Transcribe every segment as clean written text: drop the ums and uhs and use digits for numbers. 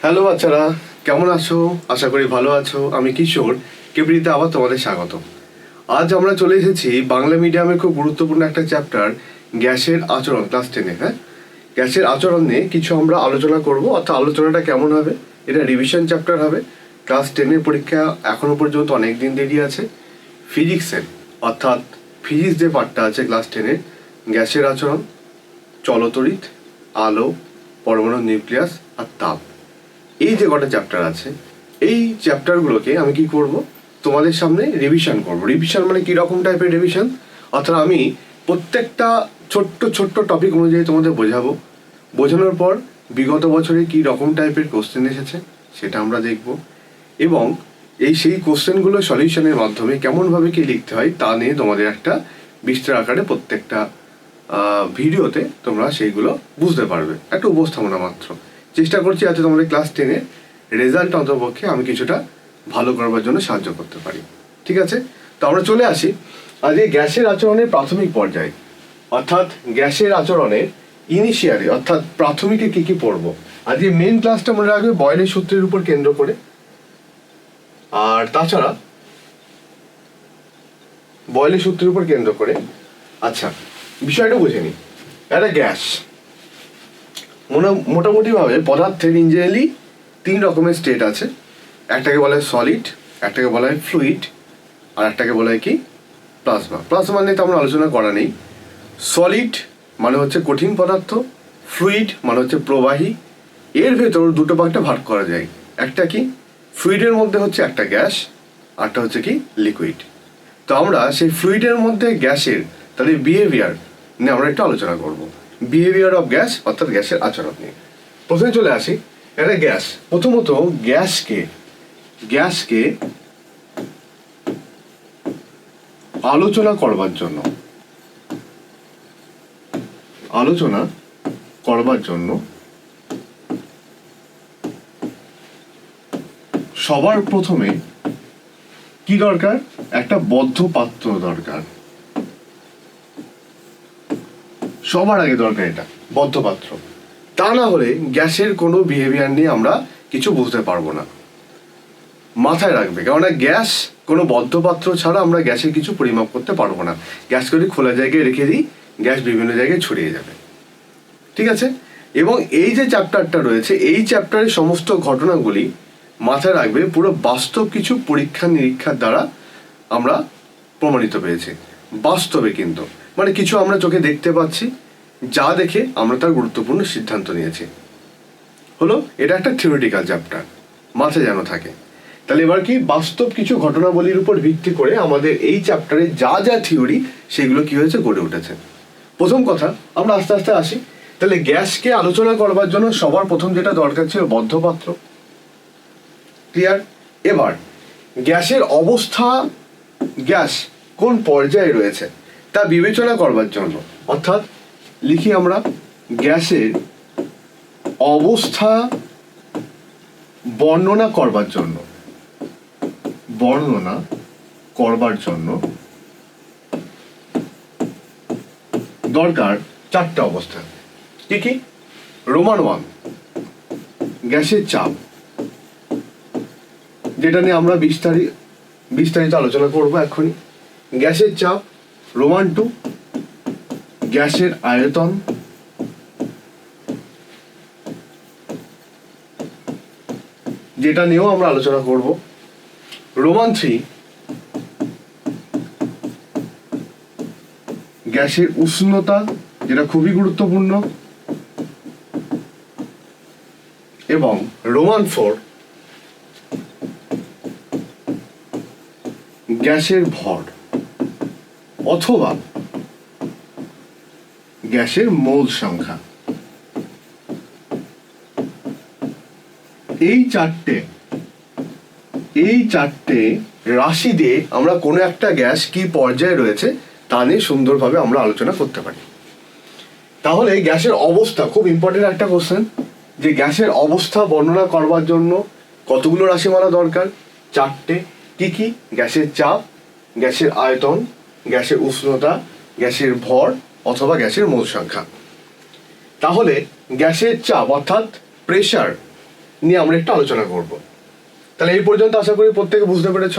Hello বাচ্চারা, কেমন আছো? আশা করি ভালো আছো। আমি কিশোর কেবিতে আবার তোমাদের স্বাগত। আজ আমরা চলে এসেছি বাংলা মিডিয়ামের খুব গুরুত্বপূর্ণ একটা চ্যাপ্টার, গ্যাসের আচরণ, ক্লাস 10-এ। হ্যাঁ, গ্যাসের আচরণ নিয়ে কিছু আমরা আলোচনা করব। অর্থাৎ আলোচনাটা কেমন হবে, এটা রিভিশন চ্যাপ্টার হবে। ক্লাস 10-এর পরীক্ষা এখনো পর্যন্ত অনেক দিন দেরি আছে। ফিজিক্সের অর্থাৎ ফিজিক্স যে পার্টটা আছে ক্লাস 10-এর, গ্যাসের আচরণ, চলতড়িৎ, আলো, পরমাণু নিউক্লিয়াস আর তাপ, এই যে কটা চ্যাপ্টার আছে, এই চ্যাপ্টারগুলোকে আমি কি করব, তোমাদের সামনে রিভিশন করব। রিভিশন মানে কীরকম টাইপের রিভিশন? অর্থাৎ আমি প্রত্যেকটা ছোট্ট ছোট্ট টপিক অনুযায়ী তোমাদের বোঝাবো। বোঝানোর পর বিগত বছরে কী রকম টাইপের কোশ্চেন এসেছে সেটা আমরা দেখব, এবং সেই কোশ্চেনগুলো সলিউশনের মাধ্যমে কেমনভাবে কি লিখতে হয় তা নিয়ে তোমাদের একটা বিস্তার আকারে প্রত্যেকটা ভিডিওতে তোমরা সেইগুলো বুঝতে পারবে। একটা উপস্থাপনা মাত্র চেষ্টা করছি যাতে তোমাদের ক্লাস 10-এ রেজাল্ট অন্তপক্ষে আমি কিছুটা ভালো করবার জন্য সাহায্য করতে পারি। ঠিক আছে, তো আমরা চলে আসি আজকে গ্যাসের আচরণের প্রাথমিক পর্যায়ে। অর্থাৎ গ্যাসের আচরণের ইনিশিয়ালি অর্থাৎ প্রাথমিকে কি কি পড়বো। আজকে মেন ক্লাসটা মনে রাখবে বয়েলের সূত্রের উপর কেন্দ্র করে। আর তাছাড়া বয়েলের সূত্রের উপর কেন্দ্র করে, আচ্ছা বিষয়টা বুঝে নিই। একটা গ্যাস মোটামুটিভাবে পদার্থের ইঞ্জিনিয়ারলি 3 রকমের স্টেট আছে। একটাকে বলা হয় সলিড, একটাকে বলা হয় ফ্লুইড, আর একটাকে বলা হয় কি প্লাজমা। প্লাজমা নিয়ে তো আমরা আলোচনা করা নেই। সলিড মানে হচ্ছে কঠিন পদার্থ, ফ্লুইড মানে হচ্ছে প্রবাহী। এর ভেতর দুটো ভাগটা ভাগ করা যায়। একটা কি ফ্লুইডের মধ্যে হচ্ছে একটা গ্যাস, আরটা হচ্ছে কি লিকুইড। তো আমরা সেই ফ্লুইডের মধ্যে গ্যাসের তাহলে বিহেভিয়ার নিয়ে আমরা একটু আলোচনা করব। বিহেভিয়ার অফ গ্যাস অর্থাৎ গ্যাসের আচরণ নিয়ে প্রথমে চলে আসি। একটা গ্যাস, প্রথমত গ্যাসকে আলোচনা করবার জন্য সবার প্রথমে কি দরকার? একটা বদ্ধ পাত্র দরকার। সবার আগে দরকার এটা বদ্ধ পাত্র। তা না হলে গ্যাসের কোনো বিহেভিয়ার নিয়ে আমরা কিছু বুঝতে পারবো না। মাথায় রাখবে, কেননা গ্যাস কোনো বদ্ধ পাত্র ছাড়া আমরা গ্যাসের কিছু পরিমাপ করতে পারবো না। গ্যাস যদি খোলা জায়গায় রেখে দিই, গ্যাস বিভিন্ন জায়গায় ছড়িয়ে যাবে। ঠিক আছে, এবং এই যে চ্যাপ্টারটা রয়েছে, এই চ্যাপ্টারের সমস্ত ঘটনাগুলি মাথায় রাখবে পুরো বাস্তব কিছু পরীক্ষা নিরীক্ষার দ্বারা আমরা প্রমাণিত পেয়েছি। বাস্তবে কিন্তু মানে কিছু আমরা চোখে দেখতে পাচ্ছি, যা দেখে আমরা তার গুরুত্বপূর্ণ সিদ্ধান্ত নিয়েছি। হলো, এটা একটা থিওরিটিক্যাল চ্যাপ্টার, মাথায় যেন থাকে। তাহলে এবার কি বাস্তব কিছু ঘটনাবলীর উপর ভিত্তি করে আমাদের এই চ্যাপ্টারে যা যা থিওরি সেগুলো কি হয়েছে গড়ে উঠেছে। প্রথম কথা আমরা আস্তে আস্তে আসি। তাহলে গ্যাসকে আলোচনা করবার জন্য সবার প্রথম যেটা দরকার ছিল বদ্ধ পাত্র। ক্লিয়ার? এবার গ্যাসের অবস্থা, গ্যাস কোন পর্যায়ে রয়েছে তা বিবেচনা করবার জন্য, অর্থাৎ লিখি আমরা গ্যাসের অবস্থা বর্ণনা করবার জন্য দরকার 4টা অবস্থা। কি কি? রোমান 1 গ্যাসের চাপ, যেটা নিয়ে আমরা বিস্তারিত আলোচনা করবো এক্ষুনি। গ্যাসের চাপ। রোমান 2 গ্যাসের আয়তন। যেটা নিয়েও আমরা আলোচনা করব। রোমান 3 গ্যাসের উষ্ণতা, যেটা খুবই গুরুত্বপূর্ণ। এবং রোমান 4 গ্যাসের ভর অথবা গ্যাসের মোল সংখ্যা। এই চারটে রাশি দিয়ে আমরা কোনো একটা গ্যাস কি পর্যায়ে রয়েছে তা নিয়ে সুন্দরভাবে আমরা আলোচনা করতে পারি। তাহলে গ্যাসের অবস্থা খুব ইম্পর্টেন্ট একটা কোশ্চেন, যে গ্যাসের অবস্থা বর্ণনা করবার জন্য কতগুলো রাশিমালা দরকার? 4টে। কি কি? গ্যাসের চাপ, গ্যাসের আয়তন, গ্যাসের উষ্ণতা, গ্যাসের ভর অথবা গ্যাসের মোল সংখ্যা। তাহলে গ্যাসের চাপ অর্থাৎ প্রেসার, নিয়ে আমরা একটু আলোচনা করব। তাহলে এই পর্যন্ত আশা করি প্রত্যেকে বুঝতে পেরেছ।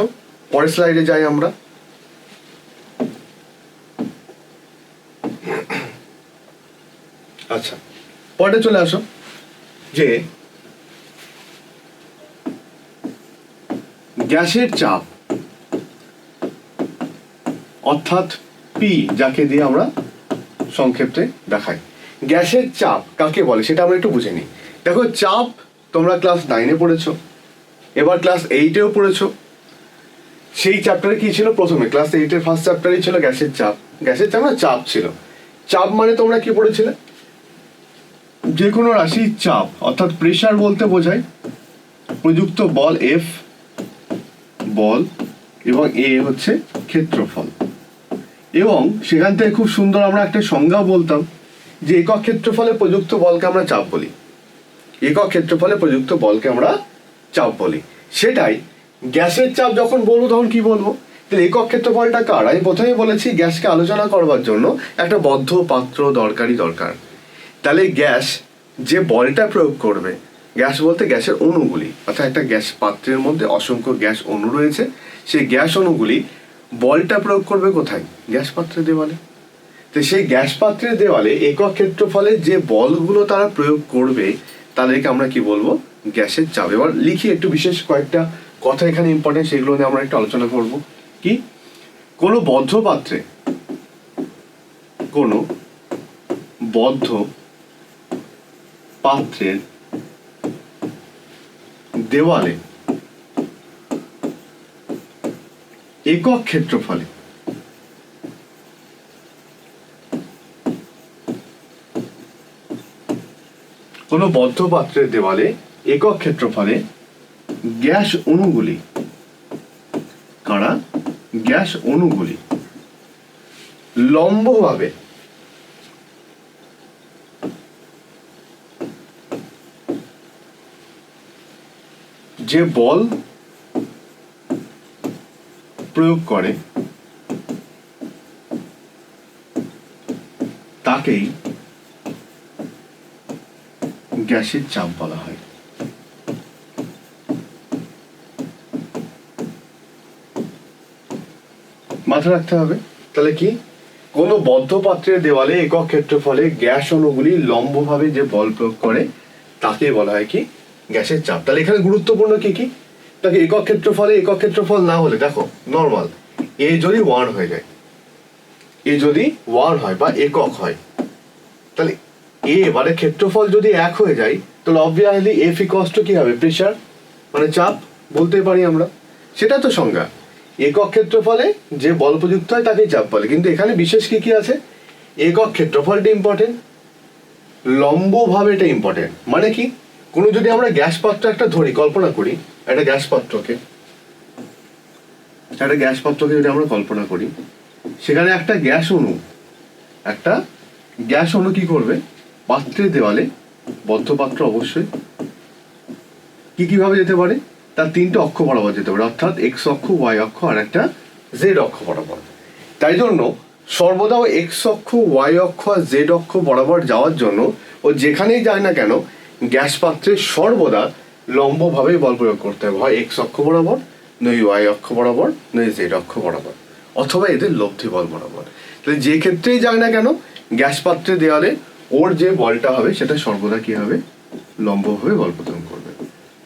পরের স্লাইডে যাই আমরা। আচ্ছা, পরে চলে আসো যে গ্যাসের চাপ অর্থাৎ পি, যাকে দিয়ে আমরা সংক্ষেপে দেখাই। গ্যাসের চাপ কাকে বলে সেটা আমরা একটু বুঝে নিই। দেখো, চাপ তোমরা ক্লাস 9-এ পড়েছো, এবার ক্লাস 8-এও পড়েছো। সেই চ্যাপ্টারে কি ছিল? প্রথমে ক্লাস 8-এর ফার্স্ট চ্যাপ্টারই ছিল গ্যাসের চাপ। গ্যাসের চাপ না, চাপ ছিল। চাপ মানে তোমরা কি পড়েছিলে? যে কোনো রাশির চাপ অর্থাৎ প্রেশার বলতে বোঝায় প্রযুক্ত বল এফ বল এবং এ হচ্ছে ক্ষেত্রফল। এবং সেখান থেকে খুব সুন্দর আমরা একটা সংজ্ঞাও বলতাম যে একক ক্ষেত্রফলে প্রযুক্ত বলকে আমরা চাপ বলি। একক ক্ষেত্রফলে প্রযুক্ত বলকে আমরা চাপ বলি। সেটাই গ্যাসের চাপ যখন বলবো তখন কি বলবো? তাহলে একক ক্ষেত্রফলটা কার? আমি প্রথমেই বলেছি গ্যাসকে আলোচনা করবার জন্য একটা বদ্ধ পাত্র দরকার। তাহলে গ্যাস যে বলটা প্রয়োগ করবে, গ্যাস বলতে গ্যাসের অণুগুলি, অর্থাৎ একটা গ্যাস পাত্রের মধ্যে অসংখ্য গ্যাস অণু রয়েছে, সেই গ্যাস অণুগুলি বলটা প্রয়োগ করবে কোথায়? গ্যাস পাত্রের দেওয়ালে। তো সেই গ্যাস পাত্রের দেওয়ালে একক ক্ষেত্রফলে যে বলগুলো তারা প্রয়োগ করবে তাদেরকে আমরা কি বলবো? গ্যাসের চাপ। এবার লিখি একটু বিশেষ কয়েকটা কথা এখানে ইম্পর্টেন্ট, সেগুলো নিয়ে আমরা একটু আলোচনা করব। কি? কোনো বদ্ধ পাত্রের দেওয়ালে একক ক্ষেত্রফলে কোনো বদ্ধ পাত্রের দেওয়ালে একক ক্ষেত্রফলে গ্যাস অণুগুলি, কারা? গ্যাস অণুগুলি লম্বভাবে যে বল প্রয়োগ করে তাকেই গ্যাসের চাপ বলা হয়। মাথা রাখতে হবে। তাহলে কি? কোনো বদ্ধ পাত্রের দেওয়ালে একক ক্ষেত্রফলে গ্যাস অণুগুলি লম্বভাবে যে বল প্রয়োগ করে তাকে বলা হয় কি? গ্যাসের চাপ। তাহলে এখানে গুরুত্বপূর্ণ কি কি? তাকে একক ক্ষেত্রফল না হলে, দেখো নর্মাল এ যদি 1 হয়ে যায়, এ যদি 1 হয় বা একক হয়, তাহলে এ মানে ক্ষেত্রফল যদি 1 হয়ে যায়, তাহলে অবভিয়াসলি এফ ইকুয়ালস টু কি হবে? প্রেশার, মানে চাপ বলতে পারি আমরা। সেটা তো সংজ্ঞা। একক ক্ষেত্রফলে যে বল প্রযুক্ত হয় তাকেই চাপ বলে। কিন্তু এখানে বিশেষ কি কি আছে? একক ক্ষেত্রফলটা ইম্পর্টেন্ট, লম্বভাবেটা ইম্পর্টেন্ট। মানে কি? কোনো যদি আমরা গ্যাস পাত্র একটা ধরি, কল্পনা করি একটা গ্যাস পাত্রকে যদি আমরা কল্পনা করি, সেখানে একটা গ্যাস অণু কি করবে? পাত্রের দেওয়ালে, বদ্ধ পাত্র অবশ্যই, কিভাবে যেতে পারে? তার 3টে অক্ষ বরাবর যেতে পারে, অর্থাৎ এক্স অক্ষ, ওয়াই অক্ষ আর একটা জেড অক্ষ বরাবর। তাই জন্য সর্বদা ও এক্স অক্ষ, ওয়াই অক্ষ আর জেড অক্ষ বরাবর যাওয়ার জন্য ও যেখানেই যায় না কেন গ্যাস পাত্রে সর্বদা লম্বভাবে বল প্রয়োগ করতে হবে, হয় এক্স অক্ষ বরাবর, নয় ওয়াই অক্ষ বরাবর, নয় জেড অক্ষ বরাবর, অথবা এদের লব্ধি বল বরাবর। তাহলে যে ক্ষেত্রেই যায় না কেন গ্যাস পাত্রের দেওয়ালে ওর যে বলটা হবে সেটা সর্বদা কি হবে? লম্বভাবে বল প্রদান করবে।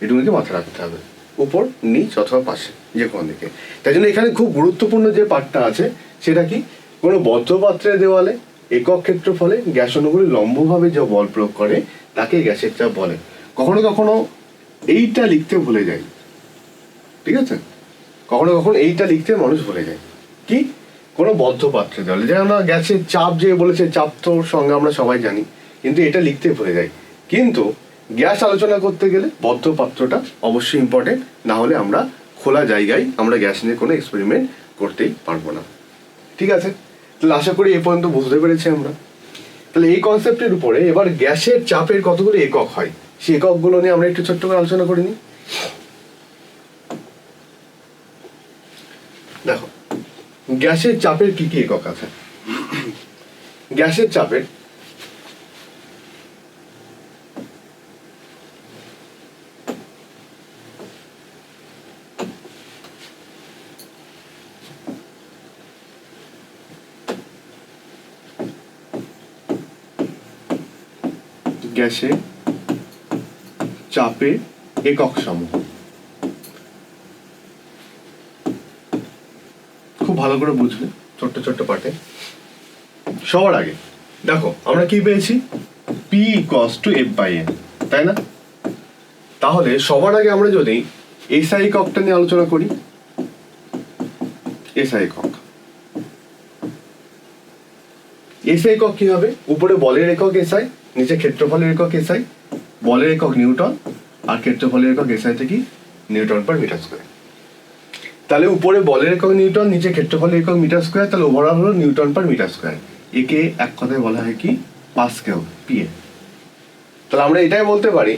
এটুকুকে মাথায় রাখতে হবে, উপর নিচ অথবা পাশে যে কোনো দিকে। তাই জন্য এখানে খুব গুরুত্বপূর্ণ যে পার্টটা আছে সেটা কি? কোনো বদ্ধ পাত্রের দেওয়ালে একক ক্ষেত্রফলে গ্যাস অণুগুলি লম্বভাবে যে বল প্রয়োগ করে তাকে গ্যাসের চাপ বলে। কখনো কখনো এইটা লিখতে ভুলে যায়, ঠিক আছে? কখনো কখনো এইটা লিখতে মানুষ ভুলে যায়। কি? কোনো বদ্ধ পাত্রের দেওয়ালে, যেমন গ্যাসের চাপ যে বলেছে, চাপ তো সঙ্গে আমরা সবাই জানি, কিন্তু এটা লিখতে ভুলে যায়। কিন্তু গ্যাস আলোচনা করতে গেলে বদ্ধ পাত্রটা অবশ্যই ইম্পর্টেন্ট, না হলে আমরা খোলা জায়গায় আমরা গ্যাস নিয়ে কোনো এক্সপেরিমেন্ট করতেই পারবো না। ঠিক আছে? তাহলে আশা করি এ পর্যন্ত বুঝতে পেরেছি আমরা। তাহলে এই কনসেপ্টের উপরে এবার গ্যাসের চাপের কতগুলো একক হয় সেই এককগুলো নিয়ে আমরা একটু ছোট্ট করে আলোচনা করে নিই। দেখো, গ্যাসের চাপের কি কি একক আছে? গ্যাসের চাপের গ্যাসের চাপের একক সমূহ। খুব ভালো করে বুঝবে ছোট্ট ছোট্ট পার্টে। সবার আগে দেখো আমরা কি পেয়েছি, P equals to F by N, তাই না? তাহলে সবার আগে আমরা যদি এসআই এককটা নিয়ে আলোচনা করি, এসআই একক। এসআই একক কি হবে? উপরে বলের একক এসআই, নিচে ক্ষেত্রফলের একক এসআই, বলের একক নিউটন আর ক্ষেত্রফলের একক এসআই থেকে নিউটন পার মিটার স্কয়ার। তাহলে উপরে বলের একক নিউটন, নিচে ক্ষেত্রফলের একক মিটার স্কয়ার, তাহলে ওভারঅল হলো নিউটন পার মিটার স্কয়ার। একে এক কথায় বলা হয় কি, পাস্কেল, পিএ। তাহলে আমরা এটাই বলতে পারি,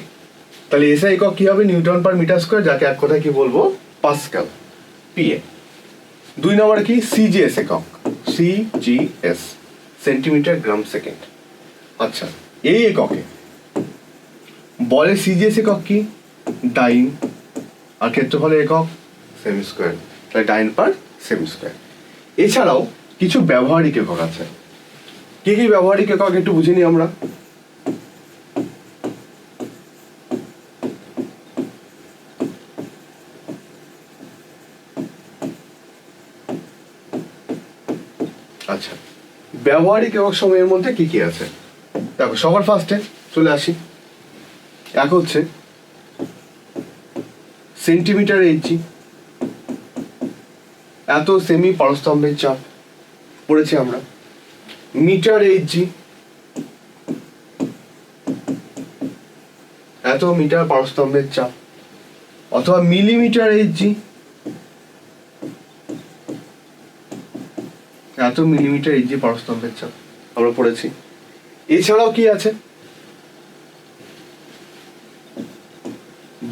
তাহলে এসআই একক কি হবে? নিউটন পার মিটার স্কয়ার, যাকে এক কথায় কি বলবো, পাস্কেল, পিএ। 2 নম্বরে কি, সিজিএস একক, সিজিএস, সেন্টিমিটার গ্রাম সেকেন্ড। আচ্ছা, এই এককে বলের সিজিএস একক কি, ডাইন, আর ক্ষেত্রফলের একক সেমি স্কয়ার, তাহলে ডাইন পার সেমি স্কয়ার। এছাড়াও কিছু ব্যবহারিক একক আছে। কি কি ব্যবহারিক একক একটু বুঝে নিই আমরা। আচ্ছা, ব্যবহারিক একক সময়ের মধ্যে কি কি আছে দেখো। সবার ফার্স্টে চলে আসি, এক হচ্ছে সেন্টিমিটার এইচজি, এত সেমি পারস্তম্ভের চাপ পড়েছি আমরা। মিটার এইচজি, এত মিটার পারস্তম্ভের চাপ, অথবা মিলিমিটার এইচজি, এত মিলিমিটার এইচজি পারস্তম্ভের চাপ আমরা পড়েছি। এছাড়াও কি আছে,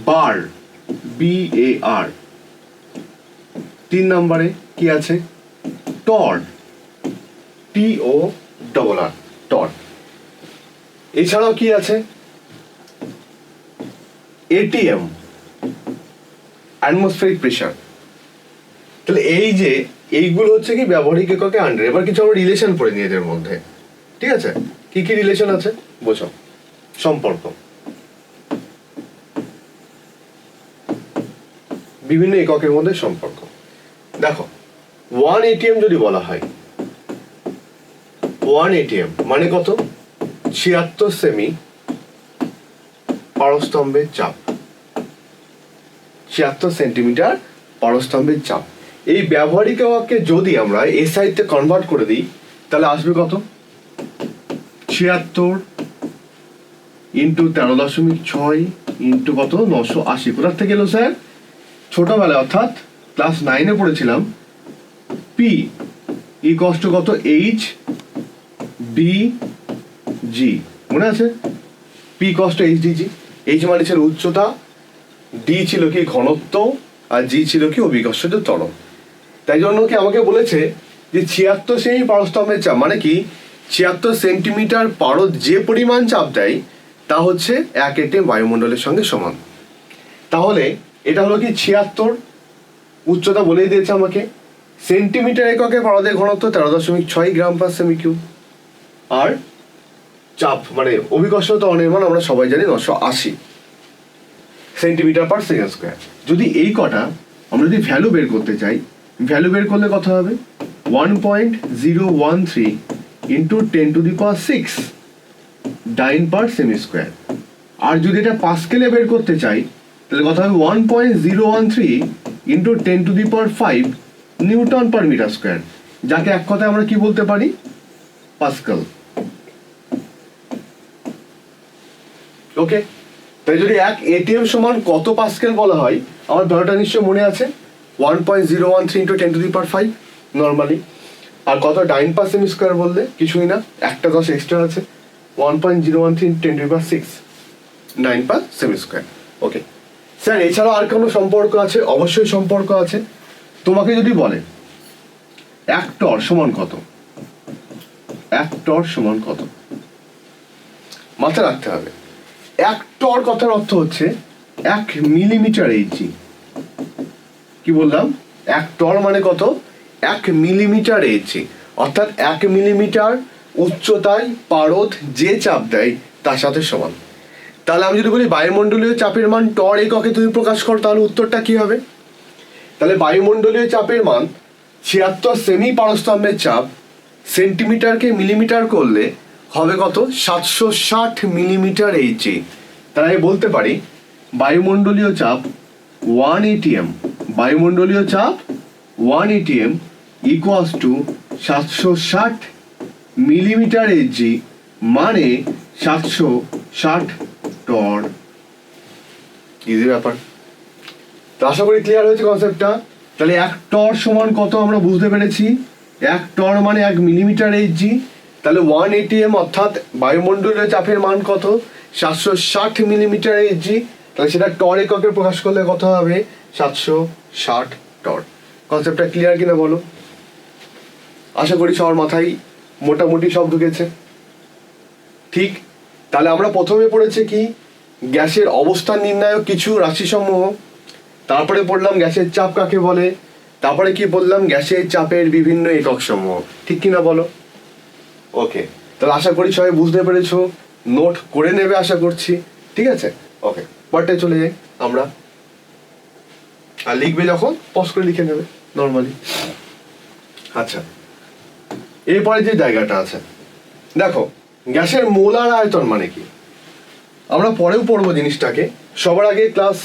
বার, BAR। 3 নম্বরে কি আছে, টর্ড, TORR, টর্ড। এছাড়াও কি আছে, ATM, অ্যাটমসফেরিক প্রেসার। তাহলে এই যে এইগুলো হচ্ছে কি ব্যবহারিক এককে আন্ডার। এবার কিছু আমরা রিলেশন পড়ে নিই এদের মধ্যে, ঠিক আছে? কি কি রিলেশন আছে বোঝো। সম্পর্ক, বিভিন্ন এককের মধ্যে সম্পর্ক। দেখো 1 ATM যদি বলা হয়, 1 ATM মানে কত, 76 সেমি পারস্তম্ভের চাপ, 76 সেন্টিমিটার পারস্তম্ভের চাপ। এই ব্যবহারিক এককে যদি আমরা এসআই তে কনভার্ট করে দিই, তাহলে আসবে কত, 76 ইন্টু 13.6 ইন্টু কত, 980। কোথার থেকে এলো স্যার? ছোটবেলায় অর্থাৎ ক্লাস 9-এ পড়েছিলাম, পি ইকুয়ালস টু কত, এইচ বি জি, মনে আছে? P equals two H D G. H মানে ছিল উচ্চতা, ডি ছিল কি ঘনত্ব, আর জি ছিল কি অভিকর্ষজ ত্বরণ। তাই জন্য কি আমাকে বলেছে যে 76 সেমি পারস্তম্ভের চাপ মানে কি, 76 সেন্টিমিটার পারদ যে পরিমাণ চাপ দেয় তা হচ্ছে 1 ATM বায়ুমণ্ডলের সঙ্গে সমান। তাহলে এটা হলো কি 76, উচ্চতা বলেই দিয়েছে আমাকে, সেন্টিমিটার এককে পারদের ঘনত্ব 13.6 গ্রাম পার সেমি কিউব, আর চাপ মানে অভিকর্ষজ ত্বরণের মান আমরা সবাই জানি 980 সেন্টিমিটার পার সেকেন্ড স্কয়ার। যদি এই কটা আমরা যদি ভ্যালু বের করতে চাই, ভ্যালু বের করলে কত হবে, 1.013 ইন্টু 10⁶ ডাইন পার সেমি স্কয়ার। আর যদি এটা পাস্কেলে বের করতে চাই, তাহলে কত হবে, 1.013 into 10⁵ newton per metre square, যাকে এক কথায় আমরা কি বলতে পারি, পাস্কেল। ওকে, তাই যদি 1 ATM সমান কত পাস্কেল বলা হয়, আমার ভ্যালুটা নিশ্চয় মনে আছে, 1.013 ইন্টু 10⁵ নর্মালি। আর কত ডাইন পার সেমি স্কয়ার বললে কিছুই না, একটা 10 এক্সট্রা আছে, 1.013 10⁶ 9 পার সেমি স্কয়ার। ওকে স্যার, এছাড়াও আর কোনো সম্পর্ক আছে? অবশ্যই সম্পর্ক আছে। তোমাকে যদি বলে 1 টর সমান কত, 1 টর সমান কত, মাথায় রাখতে হবে 1 টর কথার অর্থ হচ্ছে 1 মিলিমিটার এইচজি। কি বললাম, 1 টর মানে কত, 1 মিলিমিটার এইচজি, অর্থাৎ 1 মিলিমিটার উচ্চতায় পারদ যে চাপ দেয় তার সাথে সমান। তাহলে আমি যদি বলি বায়ুমণ্ডলীয় চাপের মান টর এককে তুমি প্রকাশ করো, তাহলে উত্তরটা কি হবে? তাহলে বায়ুমণ্ডলীয় চাপের মান 76 সেমি পারস্তম্ভের চাপ সেন্টিমিটারকে মিলিমিটার করলে হবে কত? 760 মিলিমিটার এইচজি। তাহলে আমি বলতে পারি বায়ুমণ্ডলীয় চাপ 1 atm, বায়ুমণ্ডলীয় চাপ 1 atm equals to 760 millimetre Hg, মানে 760 টর। ইজি ব্যাপার। তো আশা করি ক্লিয়ার হয়েছে কনসেপ্টটা। তাহলে 1 টর সমান কত আমরা বুঝতে পেরেছি। 1 টর মানে 1 মিলিমিটার এইচজি। তাহলে 1 atm অর্থাৎ বায়ুমণ্ডলীয় চাপের মান কত? 760 মিলিমিটার এইচজি। তাহলে সেটা টর এককে প্রকাশ করলে কত হবে? 760 টর। কনসেপ্টটা ক্লিয়ার কিনা বলো? আশা করি সবার মাথায় মোটামুটি সব ঢুকেছে। ঠিক, তাহলে আমরা প্রথমে পড়েছি কি? গ্যাসের অবস্থান নির্ণায়ক কিছু রাশিসমূহ, তারপরে পড়লাম গ্যাসের চাপ কাকে বলে, তারপরে কি বললাম? গ্যাসের চাপের বিভিন্ন একক সমূহ। ঠিক কিনা বলো? ওকে, তাহলে আশা করি সবাই বুঝতে পেরেছো, নোট করে নেবে আশা করছি। ঠিক আছে, ওকে, পরটায় চলে যাই আমরা। আর লিখবে যখন পজ করে লিখে নেবে নর্মালি। আচ্ছা, এরপরে যে জায়গাটা আছে দেখো, গ্যাসের মোলার আয়তন মানে কি? আমরা পরেও পড়বো জিনিসটাকে। সবার আগে ক্লাস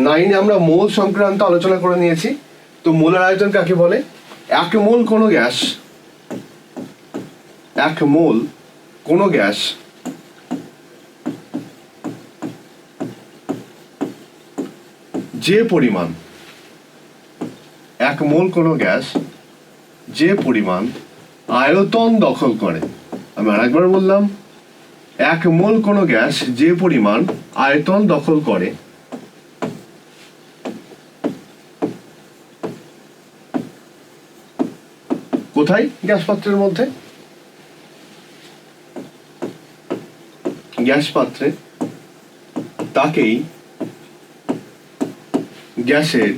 9-এ আমরা মোল সংক্রান্ত আলোচনা করে নিয়েছি। তো মোলার আয়তন কাকে বলে? 1 মোল কোনো গ্যাস, 1 মোল কোনো গ্যাস যে পরিমাণ, 1 মোল কোনো গ্যাস যে পরিমাণ আয়তন দখল করে। আমি আরেকবার বললাম, 1 মোল কোনো গ্যাস যে পরিমাণ আয়তন দখল করে কোথায়? গ্যাস পাত্রের মধ্যে। গ্যাস পাত্রে, তাকেই গ্যাসের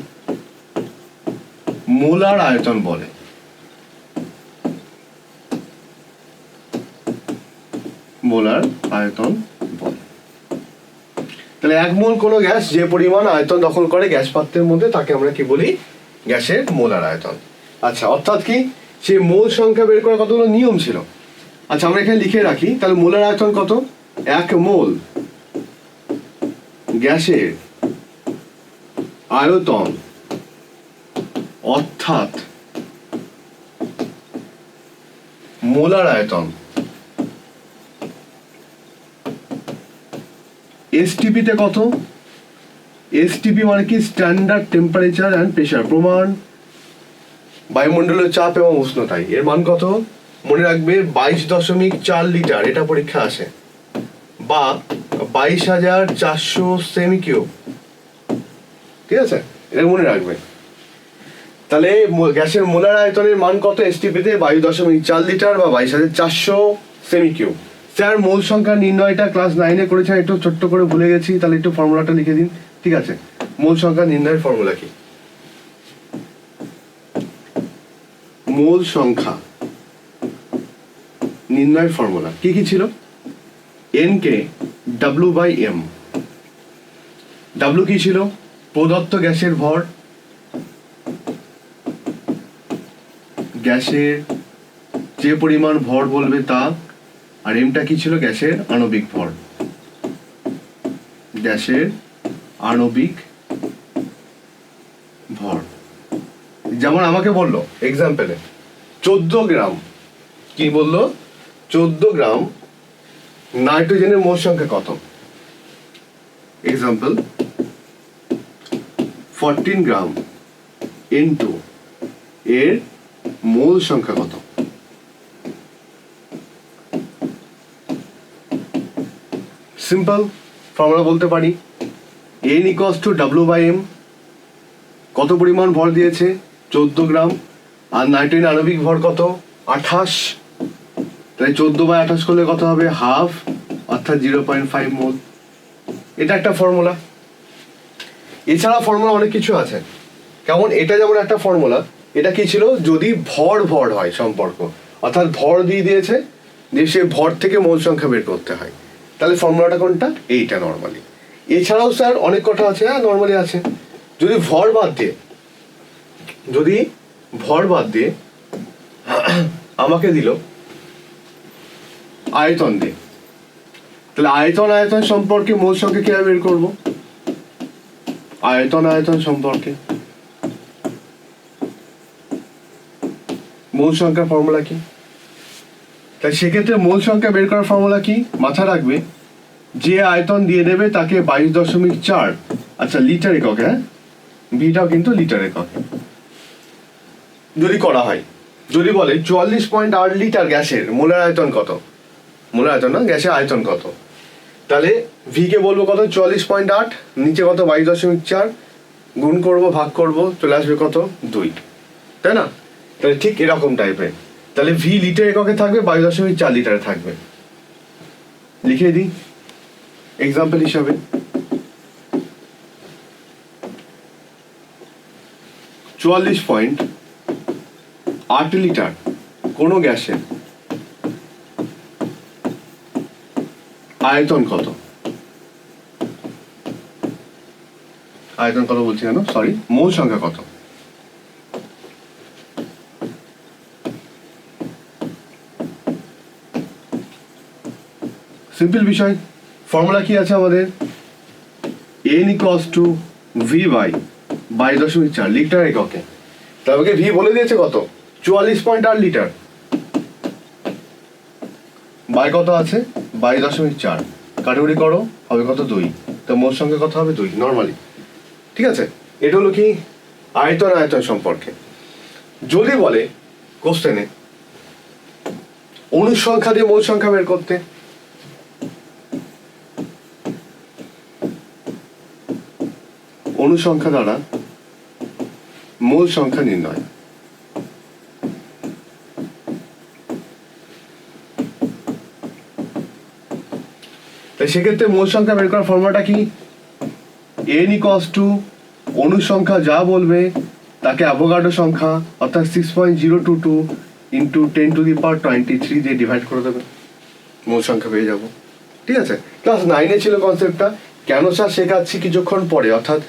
মোলার আয়তন বলে। মোলার আয়তন বলে। তাহলে 1 মোল কোনো গ্যাস যে পরিমাণ আয়তন দখল করে গ্যাস পাত্রের মধ্যে তাকে আমরা কি বলি? গ্যাসের মোলার আয়তন। আচ্ছা, অর্থাৎ কি? সেই মোল সংখ্যা বের করার কতগুলো নিয়ম ছিল। আচ্ছা, আমরা এখানে লিখে রাখি। তাহলে মোলার আয়তন কত? 1 মোল গ্যাসের আয়তন অর্থাৎ মোলার আয়তন এসটিপি তে কত? এসটিপি মানে কি? স্ট্যান্ডার্ড টেম্পারেচার অ্যান্ড প্রেসার, প্রমাণ বায়ুমণ্ডলীয় চাপ এবং উষ্ণতায়। এর মান কত? মনে রাখবে 22.4 লিটার, এটা পরীক্ষা আসে, বা 22,400 সেমি কিউব। ঠিক আছে, এটা মনে রাখবে। তাহলে গ্যাসের মোলার আয়তনের মান কত এসটিপি তে? 22.4 লিটার বা 22,400 সেমি কিউব। স্যার মোল সংখ্যা নির্ণয়টা ক্লাস 9-এ করেছেন, একটু ছোট্ট করে ভুলে গেছি, তাহলে একটু ফর্মুলাটা লিখে দিন। ঠিক আছে, মোল সংখ্যা নির্ণয়ের ফর্মুলা কি? মোল সংখ্যা নির্ণয়ের ফর্মুলা কি কি ছিল? n কে W/m। W কি ছিল? প্রদত্ত গ্যাসের ভর, গ্যাসের যে পরিমাণ ভর বলবে তা। আর এমটা কি ছিল? গ্যাসের আণবিক ভর, গ্যাসের আণবিক ভর। যেমন আমাকে বললো এক্সাম্পলে 14 গ্রাম, কি বললো? 14 গ্রাম নাইট্রোজেনের মোল সংখ্যা কত? এক্সাম্পল 14 গ্রাম ইনটু এর মোল সংখ্যা কত? সিম্পল ফর্মুলা বলতে পারি, n ইকুয়ালস টু W/m। কত পরিমাণ ভর দিয়েছে? 14 গ্রাম। আর নাইট্রোজেন আণবিক ভর কত? 28। তাই 14/28 করলে কত হবে? হাফ, অর্থাৎ 0.5 মোল। এটা একটা ফর্মুলা। এছাড়া ফর্মুলা অনেক কিছু আছে। কেমন? এটা যেমন একটা ফর্মুলা। এটা কি ছিল? যদি ভর ভর হয় সম্পর্ক, অর্থাৎ ভর দিয়ে দিয়েছে, যে সে ভর থেকে মোল সংখ্যা বের করতে হয়। তাহলে ফর্মুলাটা কোনটা? এইটা নর্মালি। এছাড়াও স্যার অনেক কথা আছে, হ্যাঁ নর্মালি আছে। যদি ভর বাদ দিয়ে আমাকে দিল আয়তন দিয়ে, তাহলে আয়তন সম্পর্কে মোল সংখ্যা কিভাবে বের করবো? আয়তন সম্পর্কে মোল সংখ্যার ফর্মুলা কি? তাই সেক্ষেত্রে মোল সংখ্যা বের করার ফর্মুলা কি? মাথা রাখবে, যে আয়তন দিয়ে দেবে তাকে 22.4, আচ্ছা লিটার এককে, হ্যাঁ ভিটাও কিন্তু লিটার এককে যদি করা হয়। যদি বলে 44.8 লিটার গ্যাসের মোলের আয়তন কত, মোলের আয়তন না, গ্যাসের আয়তন কত, তাহলে ভি কে বলবো কত? 44.8, নিচে কত? 22.4, গুণ করবো, ভাগ করবো, চলে আসবে কত? 2, তাই না? তাহলে ঠিক এরকম টাইপের। তাহলে ভি লিটার এককে থাকবে, 22.4 লিটারে থাকবে। লিখে দিই এক্সাম্পল হিসাবে, 44.8 লিটার কোনো গ্যাসের আয়তন কত? আয়তন কত বলছি কেন, সরি, মোল সংখ্যা কত? সিম্পল বিষয়। ফর্মুলা কি আছে আমাদের? n equals to V by 22.4 litre এককে। তারপরে ভি বলে দিয়েছে কত? 44.8 লিটার বাই কত আছে? 22.4, কাটাকুটি করো, হবে কত? 2। তো মোল সংখ্যা কত হবে? 2 নর্মালি। ঠিক আছে, এটা হলো কি আয়তন সম্পর্কে। যদি বলে কোশ্চেনে অনুসংখ্যা দিয়ে মোল সংখ্যা বের করতে, অনুসংখ্যা দ্বারা মোল সংখ্যা নির্ণয়, তাই সেক্ষেত্রে মোল সংখ্যা বের করার ফর্মুলাটা কি? n ইকুয়ালস টু অনুসংখ্যা যা বলবে তাকে অ্যাভোগাড্রো সংখ্যা অর্থাৎ 6.022 ইন্টু 10⁻23 দিয়ে ডিভাইড করে দেবে, মোল সংখ্যা পেয়ে যাবো। ঠিক আছে, ক্লাস 9-এ ছিল কনসেপ্টটা। কেন স্যার শেখাচ্ছি কিছুক্ষণ পরে, অর্থাৎ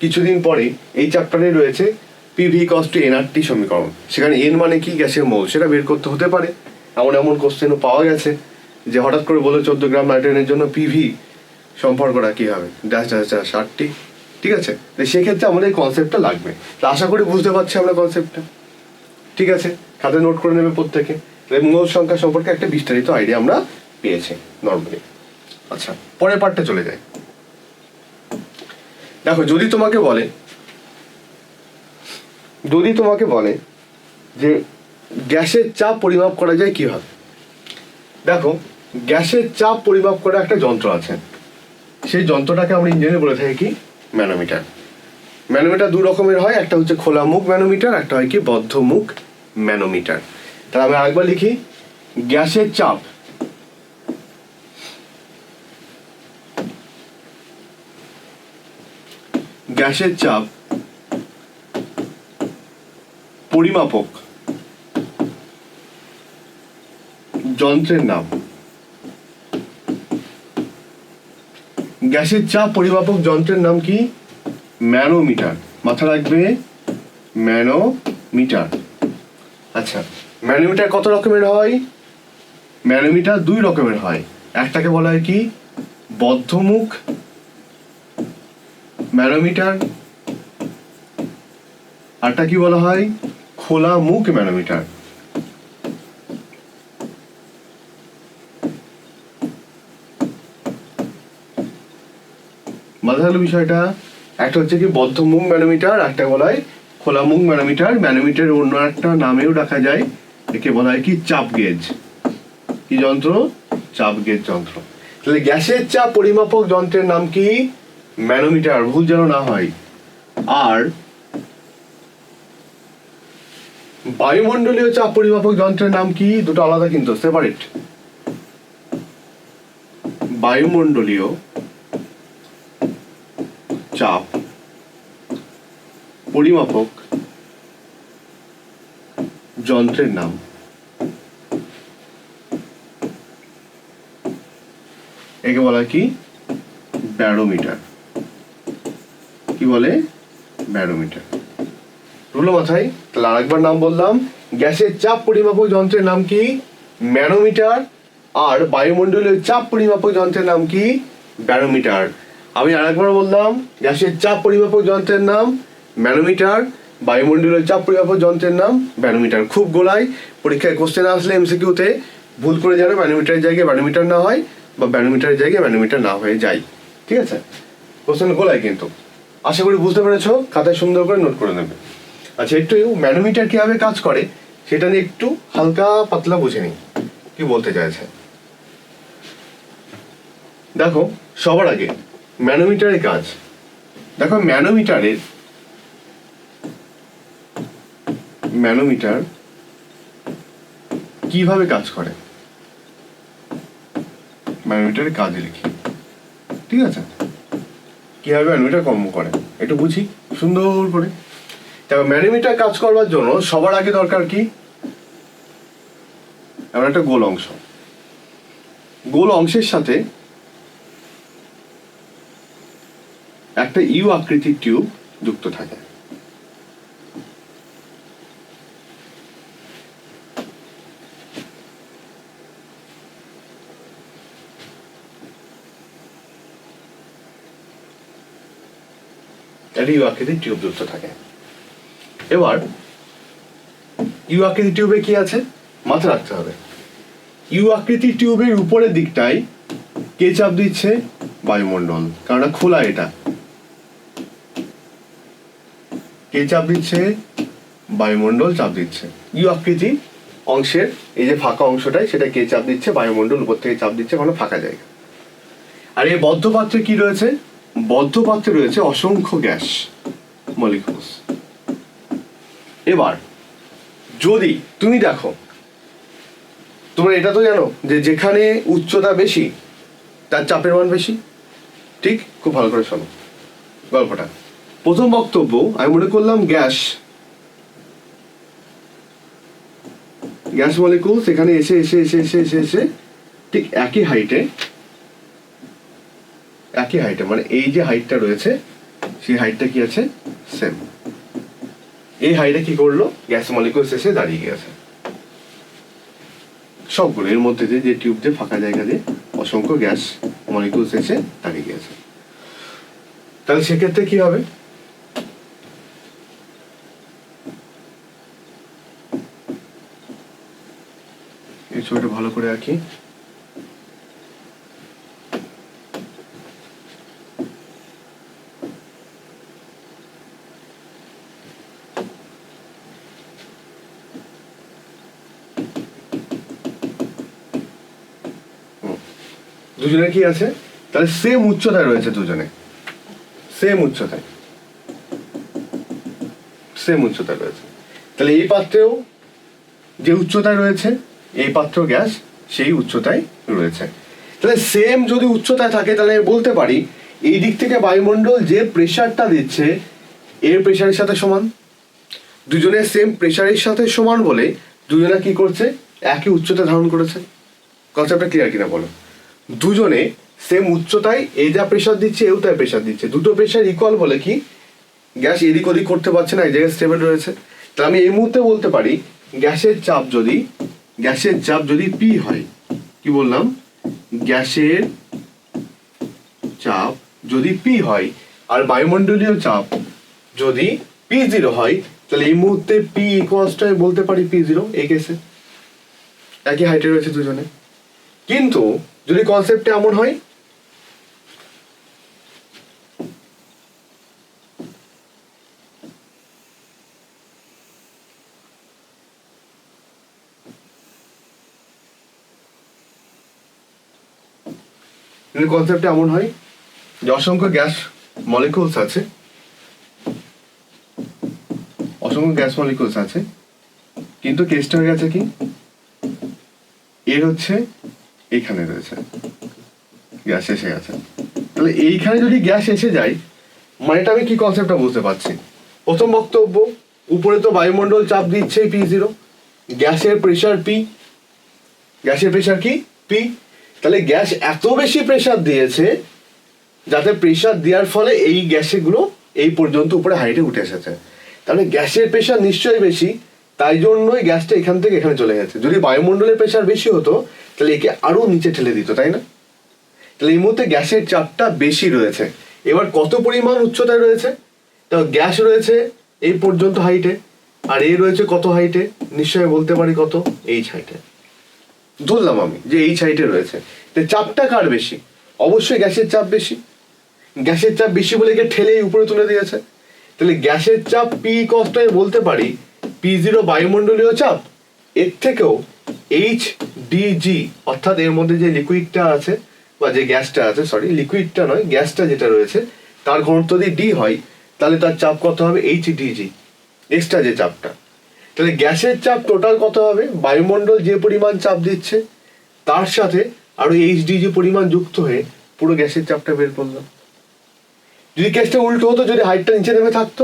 কিছুদিন পরে এই চ্যাপ্টারে রয়েছে পিভি ইকুয়ালস টু এনআরটি সমীকরণ। সেখানে এন মানে কি? গ্যাসের মোল, সেটা বের করতে হতে পারে। এমন কোশ্চেনও পাওয়া গেছে যে হঠাৎ করে বলে 14 গ্রাম নাইট্রোজেনের জন্য পিভি সম্পর্কটা কী হবে, ড্যাশ ড্যাশ ড্যাশ 8টি। ঠিক আছে, সেক্ষেত্রে আমাদের এই কনসেপ্টটা লাগবে। তো আশা করি বুঝতে পারছি আমরা কনসেপ্টটা। ঠিক আছে, খাতে নোট করে নেবে প্রত্যেকে। মোল সংখ্যা সম্পর্কে একটা বিস্তারিত আইডিয়া আমরা পেয়েছি নর্মালি। আচ্ছা, পরের পার্টটা চলে যায়। দেখো, যদি তোমাকে বলে যে গ্যাসের চাপ পরিমাপ করা যায় কিভাবে, দেখো গ্যাসের চাপ পরিমাপ করা একটা যন্ত্র আছে, সেই যন্ত্রটাকে আমরা ইঞ্জিনিয়ারে বলে থাকি কি? ম্যানোমিটার। ম্যানোমিটার দু রকমের হয়, একটা হচ্ছে খোলা মুখ ম্যানোমিটার, একটা হয় কি বদ্ধ মুখ ম্যানোমিটার। তাহলে আমি আরেকবার লিখি, গ্যাসের চাপ পরিমাপক যন্ত্রের নাম। গ্যাসের চাপ পরিমাপক যন্ত্রের নাম কি? ম্যানোমিটার। মাথা রাখবে, ম্যানোমিটার। আচ্ছা, ম্যানোমিটার কত রকমের হয়? ম্যানোমিটার দুই রকমের হয়। একটাকে বলা হয় কি? বদ্ধমুখ ম্যানোমিটার, আরটা কি বলা হয়? খোলা মুখ ম্যানোমিটার। মাথা হলো বিষয়টা। একটা হচ্ছে কি বদ্ধমুখ ম্যানোমিটার, একটা বলা হয় খোলা মুখ ম্যানোমিটার। ম্যানোমিটারের অন্য একটা নামেও রাখা যায়, একে বলা হয় কি? চাপ গেজ। কি যন্ত্র? চাপ গেজ যন্ত্র। তাহলে গ্যাসের চাপ পরিমাপক যন্ত্রের নাম কি? ম্যানোমিটার, ভুল যেন না হয়। আর বায়ুমণ্ডলীয় চাপ পরিমাপক যন্ত্রের নাম কি? দুটো আলাদা কিন্তু, সেপারেট। বায়ুমণ্ডলীয় চাপ পরিমাপক যন্ত্রের নাম একে বলা হয় কি? ব্যারোমিটার। কি বলে? ব্যারোমিটার। রুলো মাথায়? তাহলে আরেকবার নাম বললাম, গ্যাসের চাপ পরিমাপক যন্ত্রের নাম কি? ম্যানোমিটার। আর বায়ুমণ্ডলীয় চাপ পরিমাপক যন্ত্রের নাম কি? ব্যারোমিটার। আমি আরেকবার বললাম, গ্যাসের চাপ পরিমাপক যন্ত্রের নাম ম্যানোমিটার, বায়ুমণ্ডলীয় চাপ পরিমাপক যন্ত্রের নাম ব্যারোমিটার। খুব গোলাই, পরীক্ষায় কোশ্চেন আসলে এমসিকিউতে ভুল করে যাবে, ম্যানোমিটারের জায়গায় ব্যারোমিটার না হয় বা ব্যারোমিটারের জায়গায় ম্যানোমিটার না হয়ে যায়। ঠিক আছে? কোশ্চেন গোলাই কিন্তু। আশা করি বুঝতে পেরেছ, খাতায় সুন্দর করে নোট করে নেবে। আচ্ছা, একটু ম্যানোমিটার কিভাবে কাজ করে সেটা নিয়ে একটু হালকা পাতলা বুঝে নিই কি বলতে চাইছে। দেখো, সবার আগে ম্যানোমিটারের কাজ দেখো। ম্যানোমিটার কিভাবে কাজ করে, ম্যানোমিটারের কাজ লিখি। ঠিক আছে? কিভাবে ম্যানোমিটার কর্ম করে একটু বুঝি সুন্দর করে। তবে ম্যানোমিটার কাজ করবার জন্য সবার আগে দরকার কি? এমন একটা গোল অংশ, গোল অংশের সাথে একটা ইউ আকৃতির টিউব যুক্ত থাকে। একটা ইউ আকৃতির টিউব যুক্ত থাকে। এবার ইউ আকৃতির টিউবে কি আছে মাথায় রাখতে হবে। ইউ আকৃতির টিউবের উপরের দিকটায় কে চাপ দিচ্ছে? বায়ুমণ্ডল, কারণ খোলা এটা। কে চাপ দিচ্ছে? বায়ুমণ্ডল চাপ দিচ্ছে। ইউ আকৃতি অংশের এই যে ফাঁকা অংশটাই, সেটা কে চাপ দিচ্ছে? বায়ুমণ্ডল উপর থেকে চাপ দিচ্ছে, কোনো ফাঁকা জায়গা। আর এই বদ্ধ পাত্রে কি রয়েছে? বদ্ধ পাত্রে রয়েছে অসংখ্য গ্যাস মলিকুলস। এবার যদি তুমি দেখো, তোমরা এটা তো জানো যে যেখানে উচ্চতা বেশি তার চাপের মান বেশি। ঠিক? খুব ভালো করে শোনো গল্পটা। প্রথম বক্তব্য, আমি মনে করলাম গ্যাস মলিকুল সেখানে এসে এসে এসে এসে এসে এসে ঠিক একই হাইটে, মানে এই যে হাইটটা রয়েছে সেই হাইটটা কি আছে? সেম। এই হাইটে কি করলো? গ্যাস মলিকুল এসে দাঁড়িয়ে গেছে সবগুলো। এর মধ্যে দিয়ে যে টিউব দিয়ে ফাঁকা জায়গা দিয়ে অসংখ্য গ্যাস মলিকুল এসে দাঁড়িয়ে গেছে। তাহলে সেক্ষেত্রে কি হবে? এই ছবিটা ভালো করে আঁকি। দুজনের কি আছে? তাহলে সেম উচ্চতায় রয়েছে, দুজনে সেম উচ্চতায় রয়েছে। তাহলে এই পাত্রেও যে উচ্চতায় রয়েছে, এই পাত্র গ্যাস সেই উচ্চতায় রয়েছে। তাহলে সেম যদি উচ্চতায় থাকে তাহলে বলতে পারি এই দিক থেকে বায়ুমণ্ডল যে প্রেশারটা দিচ্ছে এর প্রেশারের সাথে সমান। দুজনের সেম প্রেশারের সাথে সমান বলে দুজনে কি করছে? একই উচ্চতা ধারণ করেছে। কনসেপ্টটা ক্লিয়ার কিনা বলো? দুজনে সেম উচ্চতায় এই যা প্রেশার দিচ্ছে এও তাই প্রেশার দিচ্ছে, দুটো প্রেশার ইকুয়াল বলে কি গ্যাস এদিক ওদিক করতে পারছে না, এই জায়গায় স্টেবল রয়েছে। তাহলে আমি এই মুহূর্তে বলতে পারি গ্যাসের চাপ যদি পি হয়, কি বললাম? গ্যাসের চাপ যদি পি হয় আর বায়ুমণ্ডলীয় চাপ যদি P0 হয়, তাহলে এই মুহূর্তে পি ইকুয়ালসটা বলতে পারি P0। এই কেসে একই হাইটে রয়েছে দুজনে। কিন্তু যদি কনসেপ্টে এমন হয়, কনসেপ্টে এমন হয় যে অসংখ্য গ্যাস মলিকুলস আছে, কিন্তু কেসটা হয়ে গেছে কি এর হচ্ছে এইখানে রয়েছে গ্যাস এসে গেছে। তাহলে এইখানে যদি গ্যাস এসে যায়, মানেটা আমি কি কনসেপ্টটা বুঝতে পারছি? প্রথম বক্তব্য, উপরে তো বায়ুমণ্ডল চাপ দিচ্ছে P0, গ্যাসের প্রেশার P, গ্যাসের প্রেশার কি? P। তাহলে গ্যাস এত বেশি প্রেসার দিয়েছে যাতে প্রেসার দেওয়ার ফলে এই গ্যাসগুলো এই পর্যন্ত উপরে হাইটে উঠে এসেছে। তাহলে গ্যাসের প্রেসার নিশ্চয়ই বেশি, তাই জন্যই গ্যাসটা এখান থেকে এখানে চলে গেছে। যদি বায়ুমণ্ডলের প্রেসার বেশি হতো তাহলে একে আরো নিচে ঠেলে দিত, তাই না? তাহলে এই মুহূর্তে গ্যাসের চাপটা বেশি রয়েছে। এবার কত পরিমাণ উচ্চতায় রয়েছে? তো গ্যাস রয়েছে এই পর্যন্ত হাইটে, আর এই রয়েছে কত হাইটে? নিশ্চয়ই বলতে পারি কত? এইচ হাইটে। ধরলাম আমি যে এইচ হাইটে রয়েছে। চাপটা কার বেশি? অবশ্যই গ্যাসের চাপ বেশি। গ্যাসের চাপ বেশি বলে একে ঠেলে উপরে তুলে দিয়েছে। তাহলে গ্যাসের চাপ পি কত বলতে পারি P0 বায়ুমণ্ডলীয় চাপ, এর থেকেও এইচ ডিজি, অর্থাৎ এর মধ্যে যে লিকুইডটা আছে বা যে গ্যাসটা আছে, সরি লিকুইডটা নয়, গ্যাসটা যেটা রয়েছে তার ঘনত্ব যদি ডি হয় তাহলে তার চাপ কত হবে? এইচ ডিজি, এক্সট্রা যে চাপটা। তাহলে গ্যাসের চাপ টোটাল কত হবে? বায়ুমণ্ডল যে পরিমাণ চাপ দিচ্ছে তার সাথে আরো এইচ ডিজি পরিমাণ যুক্ত হয়ে পুরো গ্যাসের চাপটা বের করলাম। যদি কেসটা উল্টো হতো, যদি হাইটটা নিচে নেমে থাকতো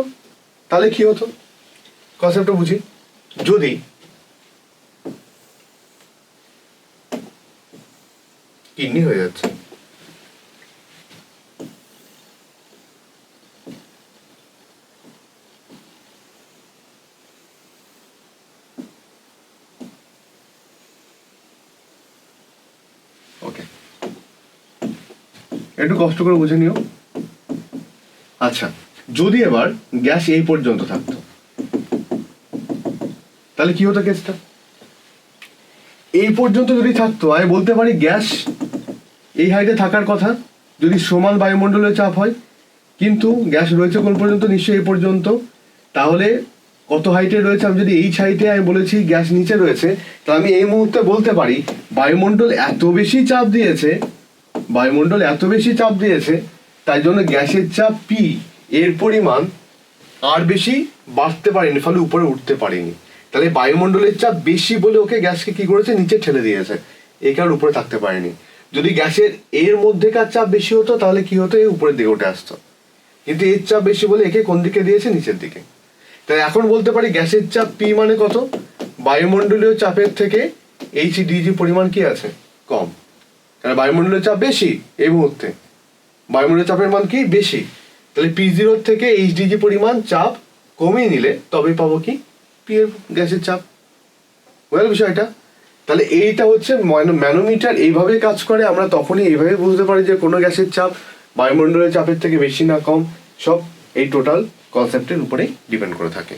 তাহলে কি হতো? কনসেপ্টটা বুঝি। যদি কিডনি হয়ে যাচ্ছে, ওকে একটু কষ্ট করে বুঝে নিও। আচ্ছা, যদি এবার গ্যাস এই পর্যন্ত থাকতো তাহলে কি হতো কেসটা? এই পর্যন্ত যদি থাকতো আমি বলতে পারি গ্যাস এই হাইটে থাকার কথা যদি সমান বায়ুমণ্ডলের চাপ হয়, কিন্তু গ্যাস রয়েছে কোন পর্যন্ত? নিশ্চয়ই এই পর্যন্ত। তাহলে কত হাইটে রয়েছে? আমি যদি এইচ হাইটে আমি বলেছি গ্যাস নিচে রয়েছে, তাহলে আমি এই মুহূর্তে বলতে পারি বায়ুমণ্ডল এত বেশি চাপ দিয়েছে, বায়ুমণ্ডল এত বেশি চাপ দিয়েছে তাই জন্য গ্যাসের চাপ পি এর পরিমাণ আর বেশি বাড়তে পারেনি, ফলে উপরে উঠতে পারেনি। তাহলে বায়ুমণ্ডলের চাপ বেশি বলে ওকে গ্যাসকে কি করেছে? নিচে ঠেলে দিয়েছে, এই কারণে উপরে থাকতে পারেনি। যদি গ্যাসের এর মধ্যেকার চাপ বেশি হতো তাহলে কি হতো? এই উপরের দিকে উঠে আসতো, কিন্তু এর চাপ বেশি বলে একে কোন দিকে দিয়েছে? নিচের দিকে। তাই এখন বলতে পারি গ্যাসের চাপ পি মানে কত? বায়ুমণ্ডলীয় চাপের থেকে এইচ ডিজি পরিমাণ কি আছে? কম। কারণ বায়ুমণ্ডলীয় চাপ বেশি এই মুহূর্তে, বায়ুমণ্ডলীয় চাপের মান কি? বেশি। তাহলে P0 থেকে এইচ ডিজি পরিমাণ চাপ কমিয়ে নিলে তবেই পাবো কি? পি এর গ্যাসের চাপ। বুঝলে বিষয়টা? তাহলে এইটা হচ্ছে ম্যানোমিটার এইভাবে কাজ করে। আমরা তখনই এইভাবে বুঝতে পারি যে কোনো গ্যাসের চাপ বায়ুমণ্ডলের চাপের থেকে বেশি না কম, সব এই টোটাল কনসেপ্টের উপরেই ডিপেন্ড করে থাকে।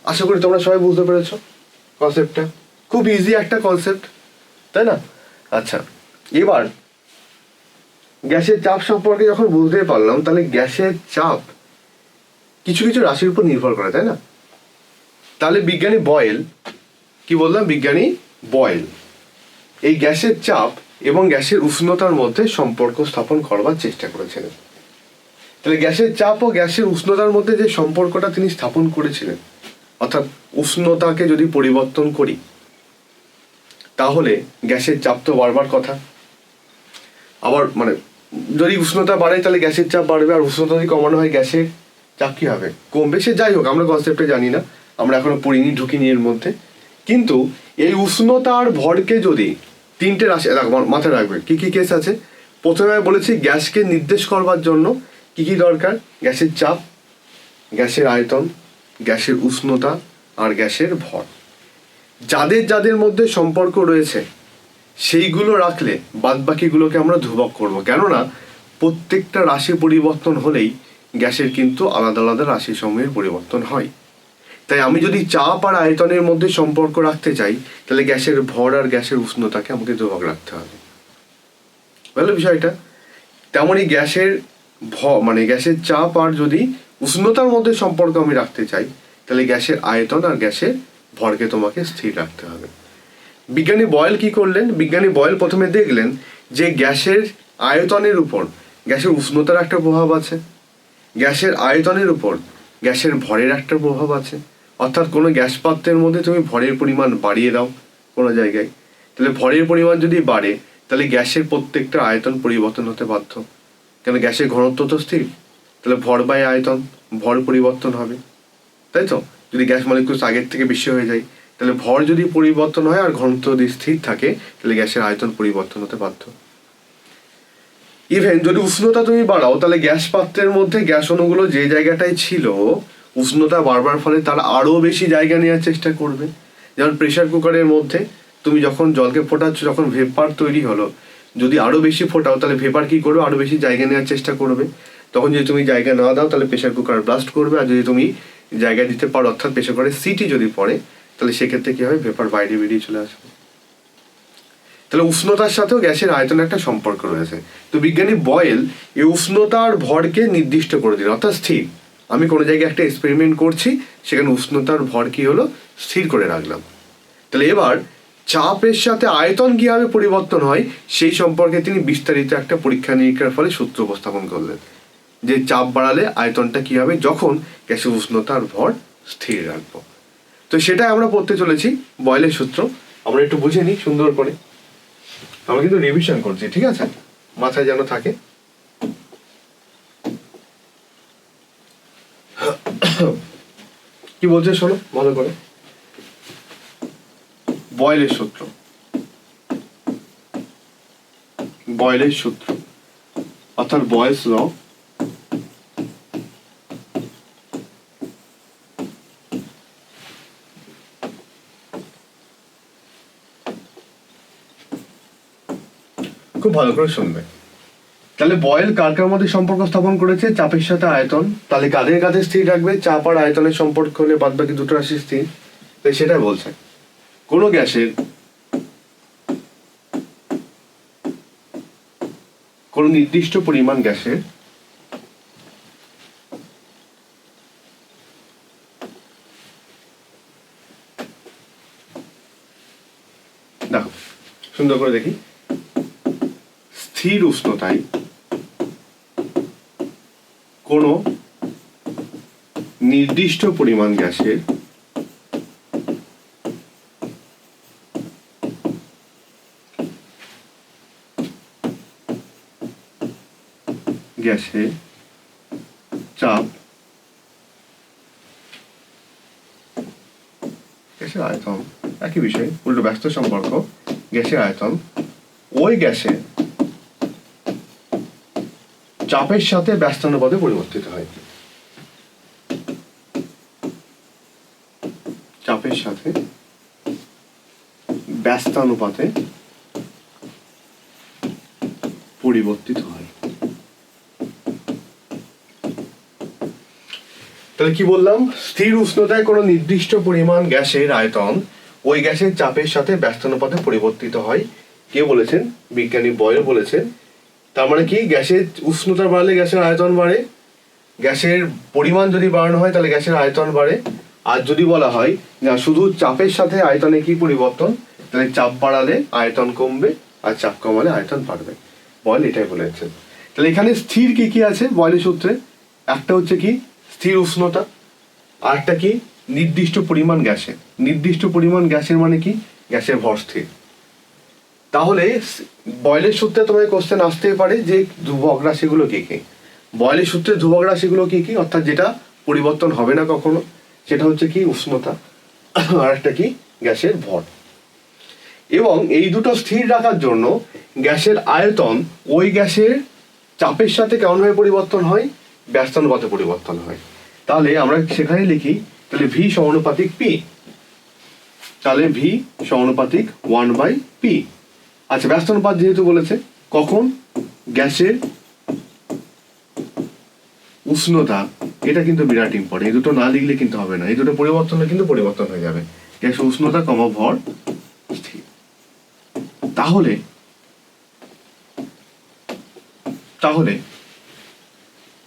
আশা করি তোমরা সবাই বুঝতে পেরেছো কনসেপ্টটা। খুব ইজি একটা কনসেপ্ট, তাই না? আচ্ছা, এবার গ্যাসের চাপ সম্পর্কে যখন বুঝতে পারলাম, তাহলে গ্যাসের চাপ কিছু কিছু রাশির উপর নির্ভর করে, তাই না? তাহলে বিজ্ঞানী বয়েল কি বললাম? বিজ্ঞানী বয়েল এই গ্যাসের চাপ এবং গ্যাসের উষ্ণতার মধ্যে সম্পর্ক স্থাপন করবার চেষ্টা করেছিলেন। তাহলে গ্যাসের চাপ ও গ্যাসের উষ্ণতার মধ্যে যে সম্পর্কটা তিনি স্থাপন করেছিলেন, অর্থাৎ উষ্ণতাকে যদি পরিবর্তন করি তাহলে গ্যাসের চাপ তো বাড়বার কথা। আবার মানে যদি উষ্ণতা বাড়ে তাহলে গ্যাসের চাপ বাড়বে, আর উষ্ণতা যদি কমানো হয় গ্যাসের চাপ কি হবে? কমবে। সে যাই হোক, আমরা কনসেপ্টে জানি না, আমরা এখনো পড়িনি, ঢুকিনি এর মধ্যে। কিন্তু এই উষ্ণতা আর ভরকে যদি তিনটে রাশি মাথায় রাখবেন, কি কি কেস আছে। প্রথমে আমি বলেছি গ্যাসকে নির্দেশ করবার জন্য কি কি দরকার? গ্যাসের চাপ, গ্যাসের আয়তন, গ্যাসের উষ্ণতা আর গ্যাসের ভর। যাদের যাদের মধ্যে সম্পর্ক রয়েছে সেইগুলো রাখলে বাদবাকিগুলোকে আমরা ধ্রুবক করবো। কেননা প্রত্যেকটা রাশি পরিবর্তন হলেই গ্যাসের কিন্তু আলাদা আলাদা রাশি সমূহের পরিবর্তন হয়। তাই আমি যদি চাপ আর আয়তনের মধ্যে সম্পর্ক রাখতে চাই তাহলে গ্যাসের ভর আর গ্যাসের উষ্ণতাকে আমাকে ধ্রুবক রাখতে হবে। বুঝলে বিষয়টা? তেমনই গ্যাসের মানে গ্যাসের চাপ আর যদি উষ্ণতার মধ্যে সম্পর্ক আমি রাখতে চাই তাহলে গ্যাসের আয়তন আর গ্যাসের ভরকে তোমাকে স্থির রাখতে হবে। বিজ্ঞানী বয়েল কি করলেন? বিজ্ঞানী বয়েল প্রথমে দেখলেন যে গ্যাসের আয়তনের উপর গ্যাসের উষ্ণতার একটা প্রভাব আছে, গ্যাসের আয়তনের উপর গ্যাসের ভরের একটা প্রভাব আছে। অর্থাৎ কোনো গ্যাস পাত্রের মধ্যে তুমি ভরের পরিমাণ বাড়িয়ে দাও কোনো জায়গায়, তাহলে ভরের পরিমাণ যদি বাড়ে তাহলে গ্যাসের প্রত্যেকটা আয়তন পরিবর্তন হতে বাধ্য। কেন? গ্যাসের ঘনত্ব তো স্থির, তাহলে ভর বাই আয়তন, ভর পরিবর্তন হবে, তাই তো? যদি গ্যাস মলিকুলস আগের থেকে বেশি হয়ে যায় তাহলে ভর যদি পরিবর্তন হয় আর ঘনত্ব যদি স্থির থাকে তাহলে গ্যাসের আয়তন পরিবর্তন হতে বাধ্য। ইভেন যদি উষ্ণতা তুমি বাড়াও তাহলে গ্যাস পাত্রের মধ্যে গ্যাস অণুগুলো যে জায়গাটায় ছিল উষ্ণতা বাড়বার ফলে তারা আরও বেশি জায়গা নেওয়ার চেষ্টা করবে। যেমন প্রেশার কুকারের মধ্যে তুমি যখন জলকে ফোটাচ্ছ, যখন ভেপার তৈরি হলো, যদি আরও বেশি ফোটাও তাহলে ভেপার কী করবে, আরও বেশি জায়গা নেওয়ার চেষ্টা করবে। তখন যদি তুমি জায়গা না দাও তাহলে প্রেশার কুকার ব্লাস্ট করবে, আর যদি তুমি জায়গা দিতে পারো অর্থাৎ প্রেশার কুকারের সিটি যদি পড়ে তাহলে সেক্ষেত্রে কী হবে, ভেপার বাইরে বেরিয়ে চলে আসবে। তাহলে উষ্ণতার সাথেও গ্যাসের আয়তনের একটা সম্পর্ক রয়েছে। তো বিজ্ঞানী বয়েল এই উষ্ণতার ভরকে নির্দিষ্ট করে দিল, অর্থাৎ স্থির। আমি কোনো জায়গায় একটা এক্সপেরিমেন্ট করছি, সেখানে উষ্ণতার ভর কী হলো, স্থির করে রাখলাম। তাহলে এবার চাপের সাথে আয়তন কীভাবে পরিবর্তন হয় সেই সম্পর্কে তিনি বিস্তারিত একটা পরীক্ষা নিরীক্ষার ফলে সূত্র উপস্থাপন করলেন, যে চাপ বাড়ালে আয়তনটা কী হবে যখন গ্যাসের উষ্ণতার ভর স্থির রাখবো। তো সেটাই আমরা পড়তে চলেছি, বয়েলের সূত্র। আমরা একটু বুঝে নিই সুন্দর করে। আমরা কিন্তু রিভিশন করছি, ঠিক আছে, মাথায় যেন থাকে। কি বলছে শোনো ভালো করে। বয়েলের সূত্র, বয়েলের সূত্র অর্থাৎ বয়েলস ল। খুব ভালো করে শুনবে। তাহলে বয়েল কার কার মধ্যে সম্পর্ক স্থাপন করেছে, চাপের সাথে আয়তন। তাহলে কাদের কাছে স্থির রাখবে, চাপ আর আয়তনের সম্পর্ক হলে বাদ বাকি দুটো রাশি স্থির। তাই সেটা বলছে কোনো গ্যাসের কোনো নির্দিষ্ট পরিমাণ গ্যাসের দেখো সুন্দর করে দেখি, স্থির উষ্ণতায় কোনো নির্দিষ্ট পরিমাণ গ্যাসের চাপ, গ্যাসের আয়তন, একই বিষয়, উল্টো ব্যস্ত সম্পর্ক, গ্যাসের আয়তন ওই গ্যাসের চাপের সাথে ব্যস্তানুপাতে পরিবর্তিত হয়। চাপের সাথে ব্যস্তানুপাতে পরিবর্তিত হয়। তাহলে কি বললাম, স্থির উষ্ণতায় কোনো নির্দিষ্ট পরিমাণ গ্যাসের আয়তন ওই গ্যাসের চাপের সাথে ব্যস্তানুপাতে পরিবর্তিত হয়। কে বলেছেন, বিজ্ঞানী বয়েল বলেছেন। তার মানে কি, গ্যাসের উষ্ণতা বাড়লে গ্যাসের আয়তন বাড়ে, গ্যাসের পরিমাণ যদি বাড়ানো হয় তাহলে গ্যাসের আয়তন বাড়ে। আর যদি বলা হয় না শুধু চাপের সাথে আয়তনে কি পরিবর্তন, তাহলে চাপ বাড়ালে আয়তন কমবে আর চাপ কমালে আয়তন বাড়বে। বয়েল এটাই বলেছেন। তাহলে এখানে স্থির কি কি আছে বয়েলের সূত্রে, একটা হচ্ছে কি স্থির উষ্ণতা, আর একটা কি নির্দিষ্ট পরিমাণ গ্যাসের। নির্দিষ্ট পরিমাণ গ্যাসের মানে কি, গ্যাসের ভর স্থির। তাহলে বয়েলের সূত্রে তোমার কোশ্চেন আসতেই পারে যে ধ্রুবক রাশিগুলো কি কি। বয়েলের সূত্রে ধ্রুবক রাশিগুলো কি কি, অর্থাৎ যেটা পরিবর্তন হবে না কখনো, সেটা হচ্ছে কি উষ্ণতা, আর একটা কি গ্যাসের ভর। এবং এই দুটো স্থির রাখার জন্য গ্যাসের আয়তন ওই গ্যাসের চাপের সাথে কেমনভাবে পরিবর্তন হয়, ব্যস্তানুপাতে পরিবর্তন হয়। তাহলে আমরা সেখানে লিখি, তাহলে ভি সমানুপাতিক পি, তাহলে ভি সমানুপাতিক 1/p। আচ্ছা, ব্যস্তানুপাত যেহেতু বলেছে, কখন, গ্যাসের উষ্ণতা, এটা কিন্তু বিরাট ইম্পর্টেন্ট। এই দুটো না লিখলে কিন্তু হবে না, এই দুটো পরিবর্তন হলে কিন্তু পরিবর্তন হয়ে যাবে। গ্যাসের উষ্ণতা কমা ভর স্থির। তাহলে তাহলে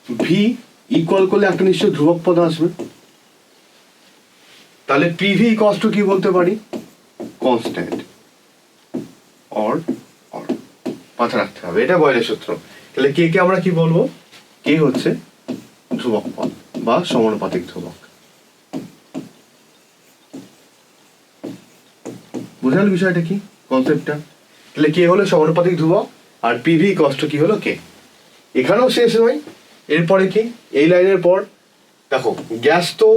ভি ইকুয়াল করলে একটা নিশ্চয় ধ্রুবক পদ আসবে। তাহলে পিভি কষ্ট কি বলতে পারি, কনস্ট্যান্ট অর অর, মাথায় রাখতে হবে, এটা বয়েলের সূত্র। তাহলে কে কে আমরা কি বলবো, কে হচ্ছে ধ্রুবক পদ বা সমানুপাতিক ধ্রুবক। বুঝাল বিষয়টা কি, কনসেপ্টটা। তাহলে কে হলো সমানুপাতিক ধ্রুবক আর পিভি কষ্ট কি হলো কে। এখানেও শেষ নয়, এরপরে কি, এই লাইনের পর দেখো, গ্যাস তো